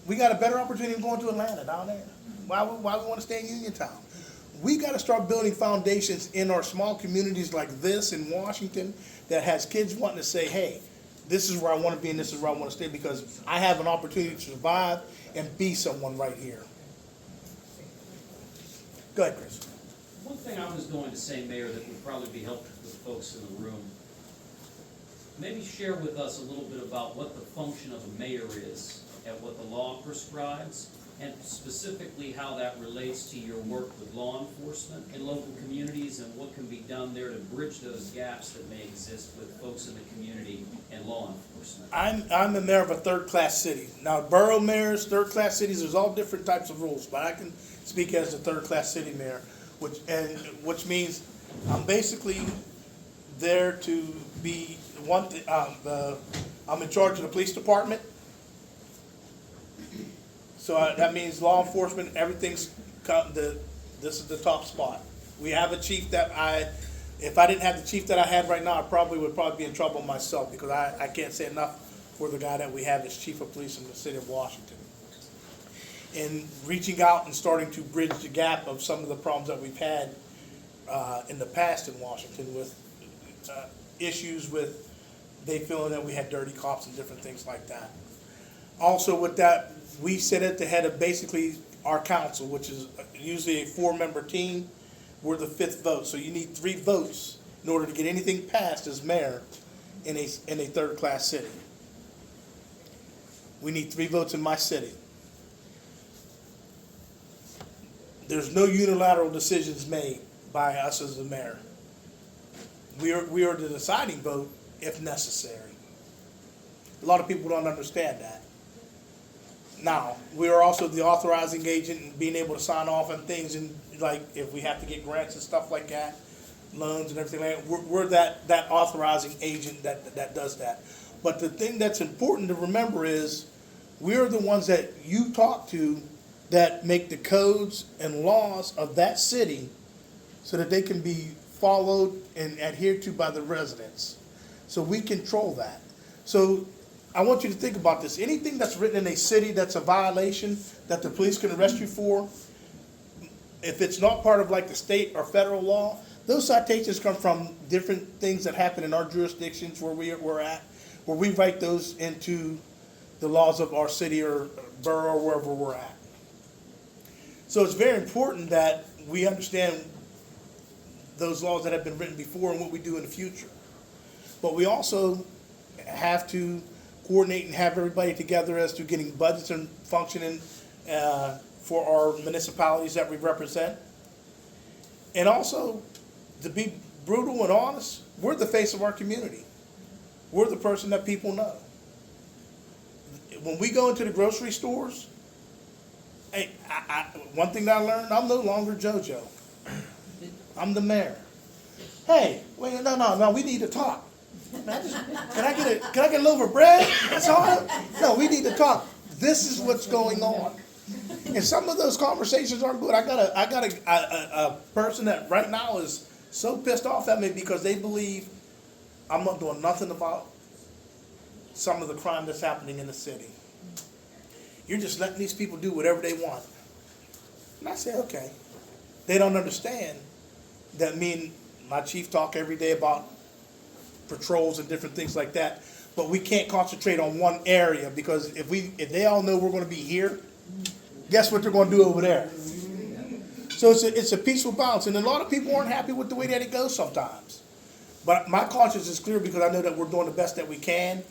We got a better opportunity of going to Atlanta down there. Why we want to stay in Uniontown? We got to start building foundations in our small communities like this in Washington that has kids wanting to say, hey, this is where I want to be and this is where I want to stay because I have an opportunity to survive and be someone right here. Go ahead, Chris. One thing I was going to say, Mayor, that would probably be helpful for the folks in the room, maybe share with us a little bit about what the function of a mayor is and what the law prescribes, and specifically how that relates to your work with law enforcement in local communities and what can be done there to bridge those gaps that may exist with folks in the community and law enforcement. I'm the mayor of a third-class city. Now, borough mayors, third-class cities, there's all different types of rules, but I can speak as a third-class city mayor, which means I'm basically there to be I'm in charge of the police department. So that means law enforcement, everything's this is the top spot. We have a chief that if I didn't have the chief that I had right now, I would probably be in trouble myself because I can't say enough for the guy that we have as chief of police in the city of Washington. And reaching out and starting to bridge the gap of some of the problems that we've had in the past in Washington with issues with they feeling that we had dirty cops and different things like that. Also with that, we sit at the head of basically our council, which is usually a 4-member team. We're the 5th vote, so you need 3 votes in order to get anything passed as mayor in a third-class city. We need 3 votes in my city. There's no unilateral decisions made by us as the mayor. We are the deciding vote if necessary. A lot of people don't understand that. Now, we are also the authorizing agent and being able to sign off on things, and like if we have to get grants and stuff like that, loans and everything like that, we're that authorizing agent that does that. But the thing that's important to remember is we're the ones that you talk to that make the codes and laws of that city so that they can be followed and adhered to by the residents. So we control that. So I want you to think about this. Anything that's written in a city that's a violation that the police can arrest you for, if it's not part of like the state or federal law, those citations come from different things that happen in our jurisdictions where we're at, where we write those into the laws of our city or borough or wherever we're at. So it's very important that we understand those laws that have been written before and what we do in the future. But we also have to coordinate and have everybody together as to getting budgets and functioning for our municipalities that we represent. And also, to be brutal and honest, we're the face of our community. We're the person that people know. When we go into the grocery stores, hey, one thing that I learned, I'm no longer JoJo. I'm the mayor. Hey, wait, no, we need to talk. Can I get a loaf of bread? That's all. No, we need to talk. This is what's going on. And some of those conversations aren't good. I got a person that right now is so pissed off at me because they believe I'm not doing nothing about some of the crime that's happening in the city. You're just letting these people do whatever they want. And I say, okay. They don't understand that me and my chief talk every day about patrols and different things like that. But we can't concentrate on one area because if they all know we're going to be here, guess what they're going to do over there? So it's a peaceful balance. And a lot of people aren't happy with the way that it goes sometimes. But my conscience is clear because I know that we're doing the best that we can.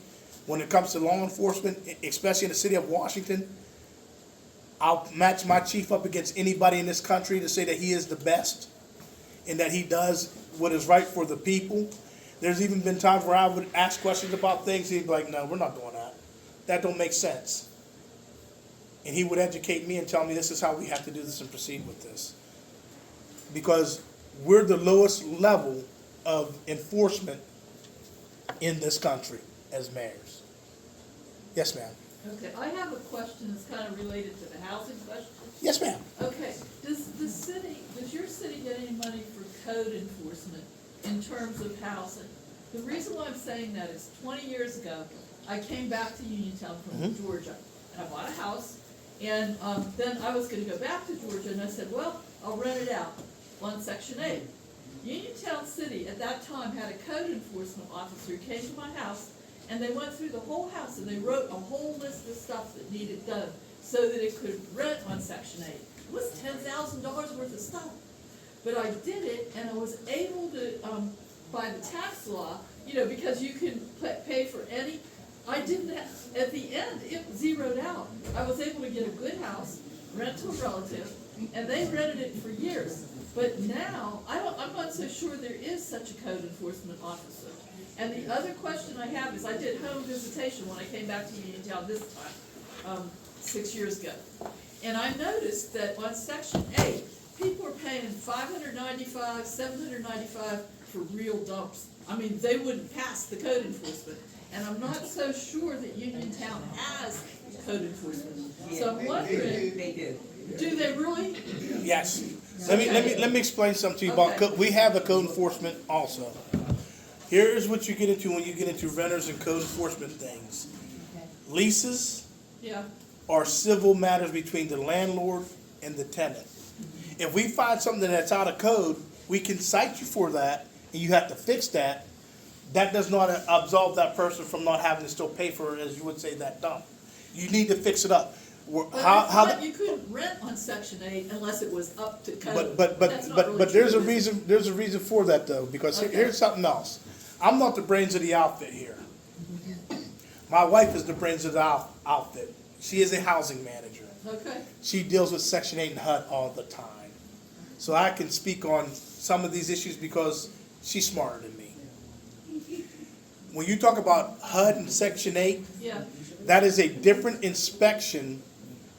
When it comes to law enforcement, especially in the city of Washington, I'll match my chief up against anybody in this country to say that he is the best and that he does what is right for the people. There's even been times where I would ask questions about things, he'd be like, no, we're not doing that. That don't make sense. And he would educate me and tell me this is how we have to do this and proceed with this. Because we're the lowest level of enforcement in this country as mayors. Yes, ma'am. Okay, I have a question that's kind of related to the housing question. Yes, ma'am. Okay, does your city get any money for code enforcement in terms of housing? The reason why I'm saying that is 20 years ago, I came back to Uniontown from Georgia, and I bought a house, and then I was gonna go back to Georgia, and I said, well, I'll rent it out on Section 8. Uniontown City at that time had a code enforcement officer who came to my house, and they went through the whole house and they wrote a whole list of stuff that needed done so that it could rent on Section 8. It was $10,000 worth of stuff. But I did it and I was able to, by the tax law, because you can pay for any, I did that. At the end, it zeroed out. I was able to get a good house, rent to a relative, and they rented it for years. But now, I'm not so sure there is such a code enforcement officer. And the other question I have is, I did home visitation when I came back to Uniontown this time, 6 years ago. And I noticed that on Section 8, people are paying $595, $795 for real dumps. I mean, they wouldn't pass the code enforcement. And I'm not so sure that Uniontown has code enforcement. So I'm wondering, They do. do they really? Yes. Let me explain something to you about we have a code enforcement also. Here's what you get into when you get into renters and code enforcement things. Leases Yeah. are civil matters between the landlord and the tenant. If we find something that's out of code, we can cite you for that, and you have to fix that. That does not absolve that person from not having to still pay for, as you would say, that dump. You need to fix it up. But I thought you couldn't rent on Section 8 unless it was up to code. But That's not really there's true, a is it? reason. There's a reason for that though, because Okay. here's something else. I'm not the brains of the outfit here. My wife is the brains of the outfit. She is a housing manager. Okay. She deals with Section 8 and HUD all the time. So I can speak on some of these issues because she's smarter than me. When you talk about HUD and Section 8, Yeah. that is a different inspection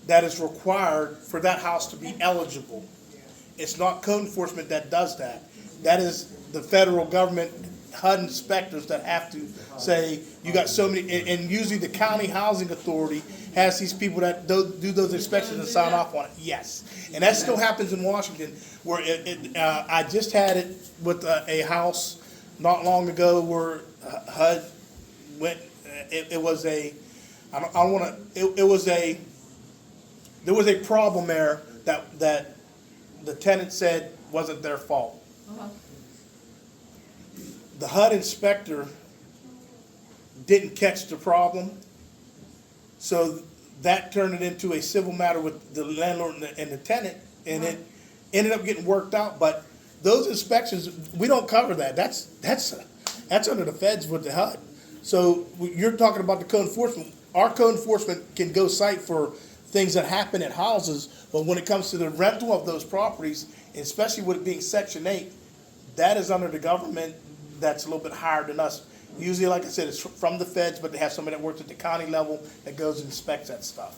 that is required for that house to be eligible. It's not code enforcement that does that. That is the federal government HUD inspectors that have to say, you got so many, and usually the county housing authority has these people that do those inspections and sign off on it, yes. And that still happens in Washington, where I just had it with a house not long ago where HUD went, it was a, I don't wanna, it was a, there was a problem there that the tenant said wasn't their fault. Uh-huh. The HUD inspector didn't catch the problem, so that turned it into a civil matter with the landlord and the tenant, and it ended up getting worked out. But those inspections, we don't cover that. That's under the feds with the HUD. So you're talking about the code enforcement. Our code enforcement can go cite for things that happen at houses, but when it comes to the rental of those properties, especially with it being Section 8, that is under the government that's a little bit higher than us. Usually, like I said, it's from the feds, but they have somebody that works at the county level that goes and inspects that stuff.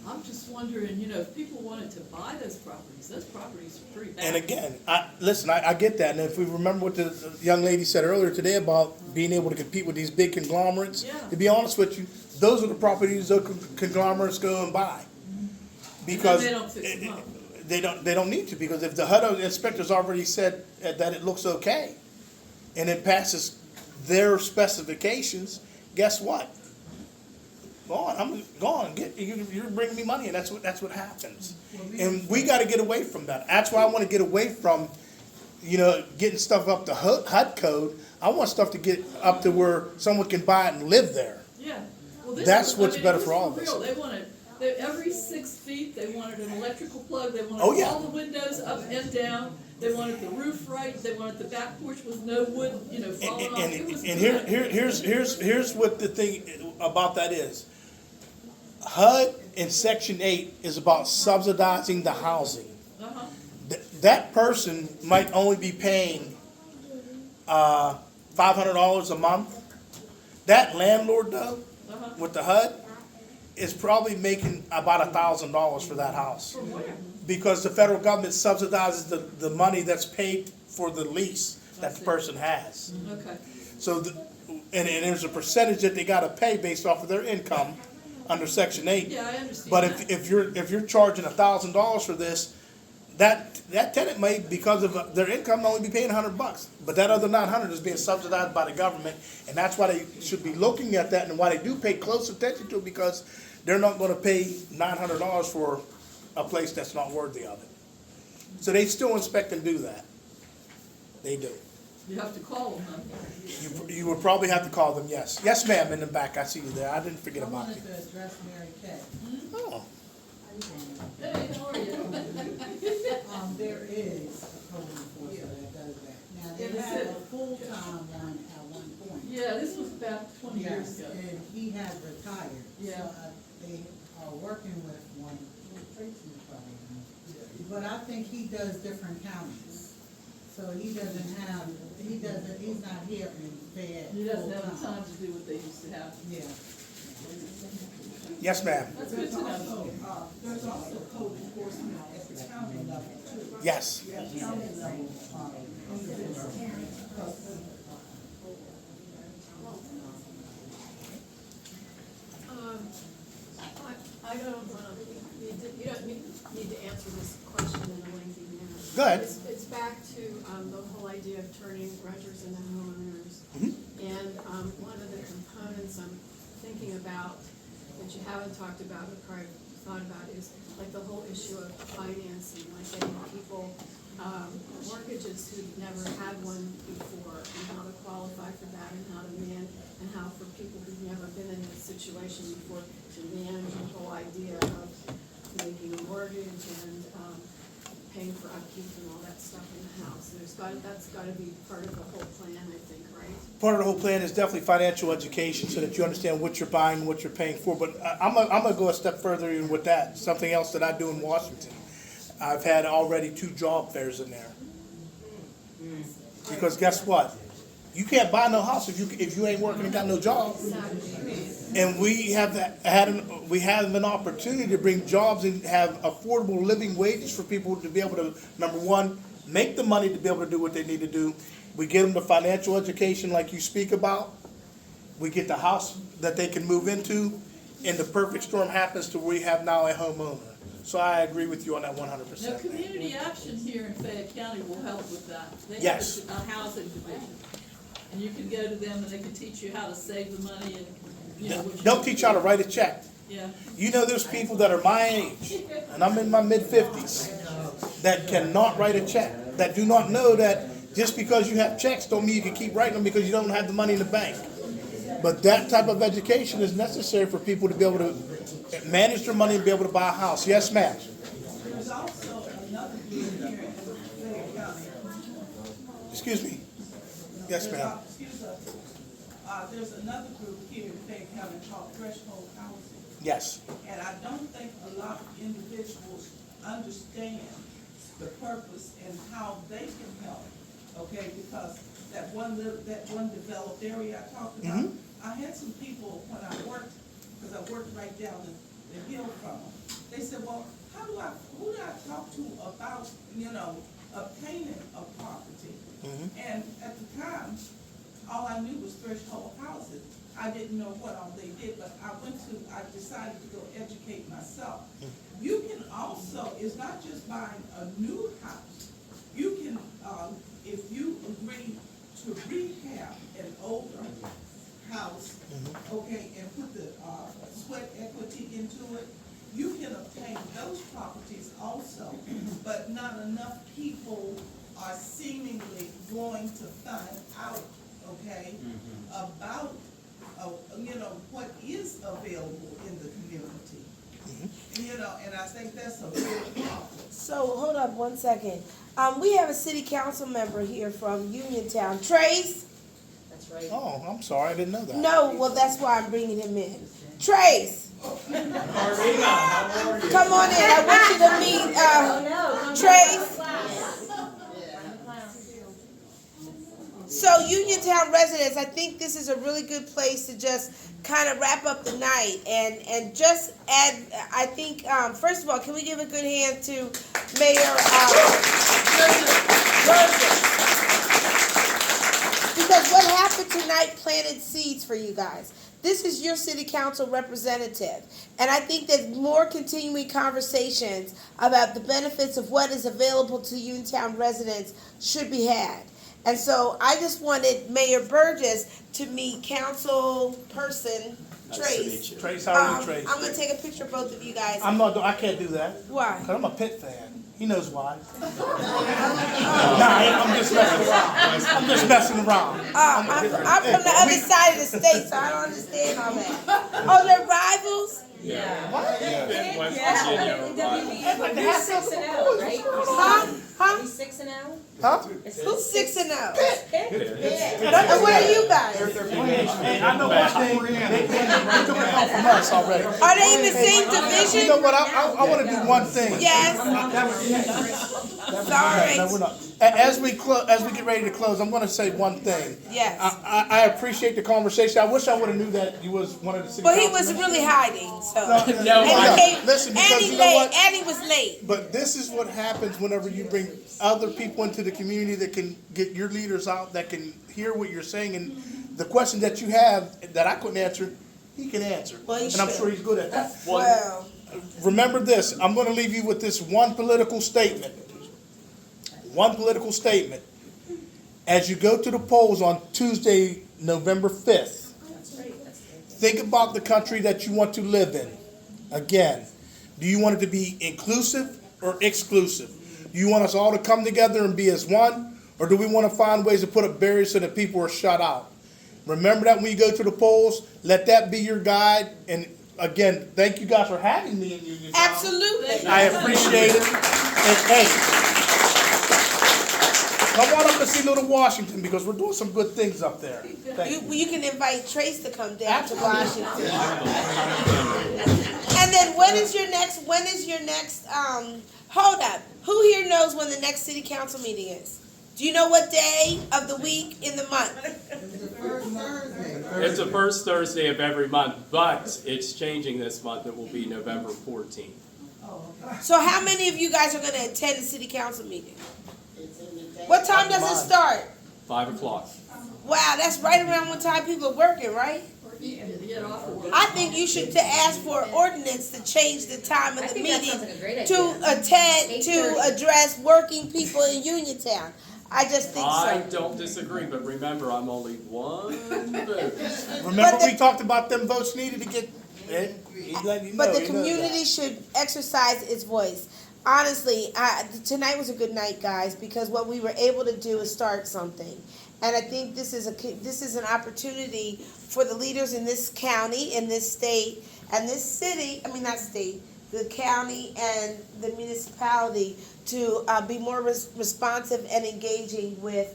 I'm just wondering, if people wanted to buy those properties are pretty bad. And again, I get that, and if we remember what the young lady said earlier today about being able to compete with these big conglomerates, Yeah. to be honest with you, those are the properties those conglomerates go and buy. Because they don't fix them up. they don't need to, because if the HUD inspectors already said that it looks okay, and it passes their specifications, guess what? Go on, I'm gone. You're bringing me money, and that's what happens. And we got to get away from that. That's why I want to get away from, getting stuff up to HUD code. I want stuff to get up to where someone can buy it and live there. Yeah. Well, this That's is- what's better this for is all of us. real. They wanted, every 6 feet, they wanted an electrical plug, they wanted Oh, yeah. all the windows up and down, they wanted the roof right, they wanted the back porch with no wood, falling off. It was And good. here's what the thing about that is. HUD in Section 8 is about subsidizing the housing. Uh-huh. That person might only be paying $500 a month. That landlord, though, Uh-huh. with the HUD, is probably making about $1,000 for that house. From where? Because the federal government subsidizes the money that's paid for the lease that the person has. Okay. So, and there's a percentage that they gotta pay based off of their income under Section 8. Yeah, I understand But that. if you're charging $1,000 for this, that tenant may, because of their income, only be paying $100. But that other 900 is being subsidized by the government, and that's why they should be looking at that, and why they do pay close attention to it, because they're not gonna pay $900 for a place that's not worthy of it. So they still inspect and do that. They do. You have to call them, huh? You would probably have to call them, yes. Yes, ma'am, in the back, I see you there. I didn't forget I about you. wanted to address Mary Kay. Oh, Hey, how are you? There is a code enforcement that does that. Now, they Yeah, had that's a it. full-time one at one point. Yeah, this was about 20 years Yes, ago. and he has retired. Yeah. So they are working with one, Tracy's probably know. But I think he does different counties. So he's not here in Fayette He doesn't have the full-time. time to do what they used to have. Yeah. yes, ma'am. That's good to know. There's also code enforcement at the county level too. Yes. County level, I don't, you don't need to answer this question in a lengthy manner. Go ahead. It's back to, the whole idea of turning renters into homeowners. And, one of the components I'm thinking about, that you haven't talked about, but probably thought about, is like the whole issue of financing, like getting people, mortgages who've never had one before, and how to qualify for that, and how to and how for people who've never been in this situation before, to manage the whole idea of making a mortgage and, paying for upkeep and all that stuff in the house. That's gotta be part of the whole plan, I think, right? Part of the whole plan is definitely financial education, so that you understand what you're buying and what you're paying for. But I'm gonna go a step further in with that. Something else that I do in Washington. I've had already 2 job fairs in there. Because guess what? You can't buy no house if you ain't working and got no job. And we have an opportunity to bring jobs and have affordable living wages for people to be able to, number one, make the money to be able to do what they need to do. We get them the financial education like you speak about. We get the house that they can move into, and the perfect storm happens to where we have now a homeowner. So I agree with you on that 100%. Now, Community Action here in Fayette County will help with that. They Yes. have a housing division. And you can go to them and they can teach you how to save the money and, you know. what you They'll can teach do. you how to write a check. Yeah. You know, there's people that are my age, and I'm in my mid-50s, that cannot write a check, that do not know that just because you have checks don't mean you can keep writing them because you don't have the money in the bank. But that type of education is necessary for people to be able to manage their money and be able to buy a house. Yes, ma'am. There's also another group here in Fayette County. Excuse me. Yes, ma'am. Excuse us. There's another group here in Fayette County called Threshold Housing. Yes. And I don't think a lot of individuals understand the purpose and how they can help, okay? Because that one developed area I talked about, I had some people when I worked, because I worked right down the hill from them. They said, well, who do I talk to about, obtaining a property? And at the time, all I knew was Threshold Housing. I didn't know what all they did, but I decided to go educate myself. You can also, it's not just buying a new house. You can, if you agree to rehab an older house, okay, and put the sweat equity into it, you can obtain those properties also. But not enough people are seemingly going to find out, okay, about what is available in the community. And I think that's a big problem. So, hold up one second. We have a city council member here from Uniontown. Trace? That's right. Oh, I'm sorry. I didn't know that. No, well, that's why I'm bringing him in. Trace! Come on in. I want you to meet Trace. So, Uniontown residents, I think this is a really good place to just kind of wrap up the night and just add, I think, first of all, can we give a good hand to Mayor Burgess? Because what happened tonight planted seeds for you guys. This is your city council representative. And I think that more continuing conversations about the benefits of what is available to Uniontown residents should be had. And so I just wanted Mayor Burgess to meet council person Trace. Trace, how are you, Trace? I'm gonna take a picture of both of you guys. I can't do that. Why? Because I'm a Pitt fan. He knows why. I'm just messing around. I'm just messing around. I'm from the other side of the state, so I don't understand all that. Oh, they're rivals? What? You're 6-0, right? Huh? He's 6-0? Huh? Who's 6-0? Okay. And where are you guys? Hey, I know one thing. They're doing help from us already. Are they in the same You know division? what? I want to do one thing. Yes. Sorry. No, we're not. As we get ready to close, I'm going to say one thing. Yes. I appreciate the conversation. I wish I would have knew that you was one of the city. Well, he councilmen. was really hiding, so. No, And he came, listen, because and he you know late, what? and he was late. But this is what happens whenever you bring other people into the community that can get your leaders out, that can hear what you're saying, and the question that you have that I couldn't answer, he can answer. Well, he and I'm should. sure he's good at that. Well, Remember this, I'm going to leave you with this one political statement. One political statement. As you go to the polls on Tuesday, November 5th, think about the country that you want to live in. Again, do you want it to be inclusive or exclusive? Do you want us all to come together and be as one? Or do we want to find ways to put up barriers so that people are shut out? Remember that when you go to the polls, let that be your guide. And again, thank you guys for having me in Uniontown. absolutely. I appreciate it. And hey, come on up and see Little Washington because we're doing some good things up there. Thank you. You can invite Trace to come down to Washington. And then when is your next, hold up, who here knows when the next city council meeting is? Do you know what day of the week in the month? It's the first Thursday of every month, but it's changing this month. It will be November 14th. So how many of you guys are gonna attend the city council meeting? What time does it start? 5 o'clock. Wow, that's right around when time people are working, right? Or eating to get off of work. I think you should ask for an ordinance to change the time of I the think that meeting sounds like a great to idea. attend, to 8:30. address working people in Uniontown. I just think I so. don't disagree, but remember, I'm only one vote. Remember the- we talked about them votes needed to get, he's letting you know. But the he knows community that. should exercise its voice. Honestly, tonight was a good night, guys, because what we were able to do is start something. And I think this is an opportunity for the leaders in this county, in this state, and this city, I mean, not state, the county and the municipality to be more responsive and engaging with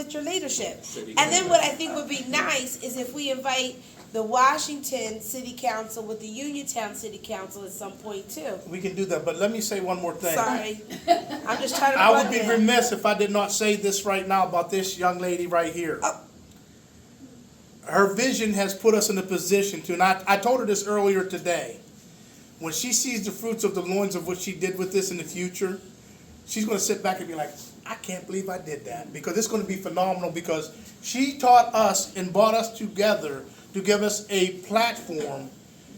your leadership. And then what I think would be nice is if we invite the Washington City Council with the Uniontown City Council at some point too. We can do that, but let me say one more thing. Sorry, I'm just trying to. I would plug be in. remiss if I did not say this right now about this young lady right here. Oh. Her vision has put us in a position to, and I told her this earlier today, when she sees the fruits of the loins of what she did with this in the future, she's going to sit back and be like, I can't believe I did that, because it's going to be phenomenal, because she taught us and brought us together to give us a platform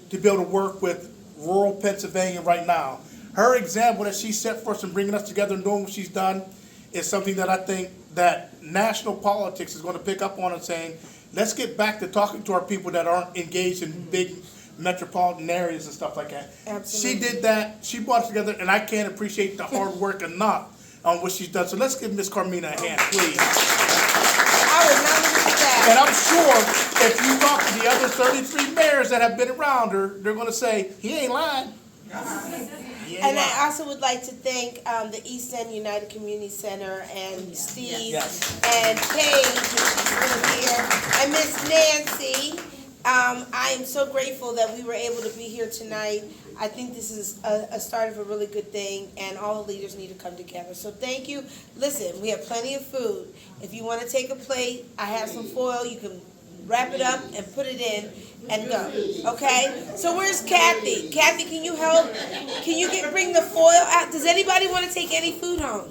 to be able to work with rural Pennsylvania right now. Her example that she set for us in bringing us together and doing what she's done is something that I think that national politics is going to pick up on and saying, let's get back to talking to our people that aren't engaged in big metropolitan areas and stuff like that. Absolutely. She did that. She brought us together, and I can't appreciate the hard work enough on what she's done. So let's give Miss Carmina a hand, please. I would not look at that. And I'm sure if you talk to the other 33 mayors that have been around her, they're going to say, he ain't lying. He ain't And lying. I also would like to thank the East End United Community Center and Steve Yes. and Paige, who's been here, and Miss Nancy. I am so grateful that we were able to be here tonight. I think this is a start of a really good thing, and all the leaders need to come together. So thank you. Listen, we have plenty of food. If you want to take a plate, I have some foil. You can wrap it up and put it in and go. Okay? So where's Kathy? Kathy, can you help? Can you bring the foil out? Does anybody want to take any food home?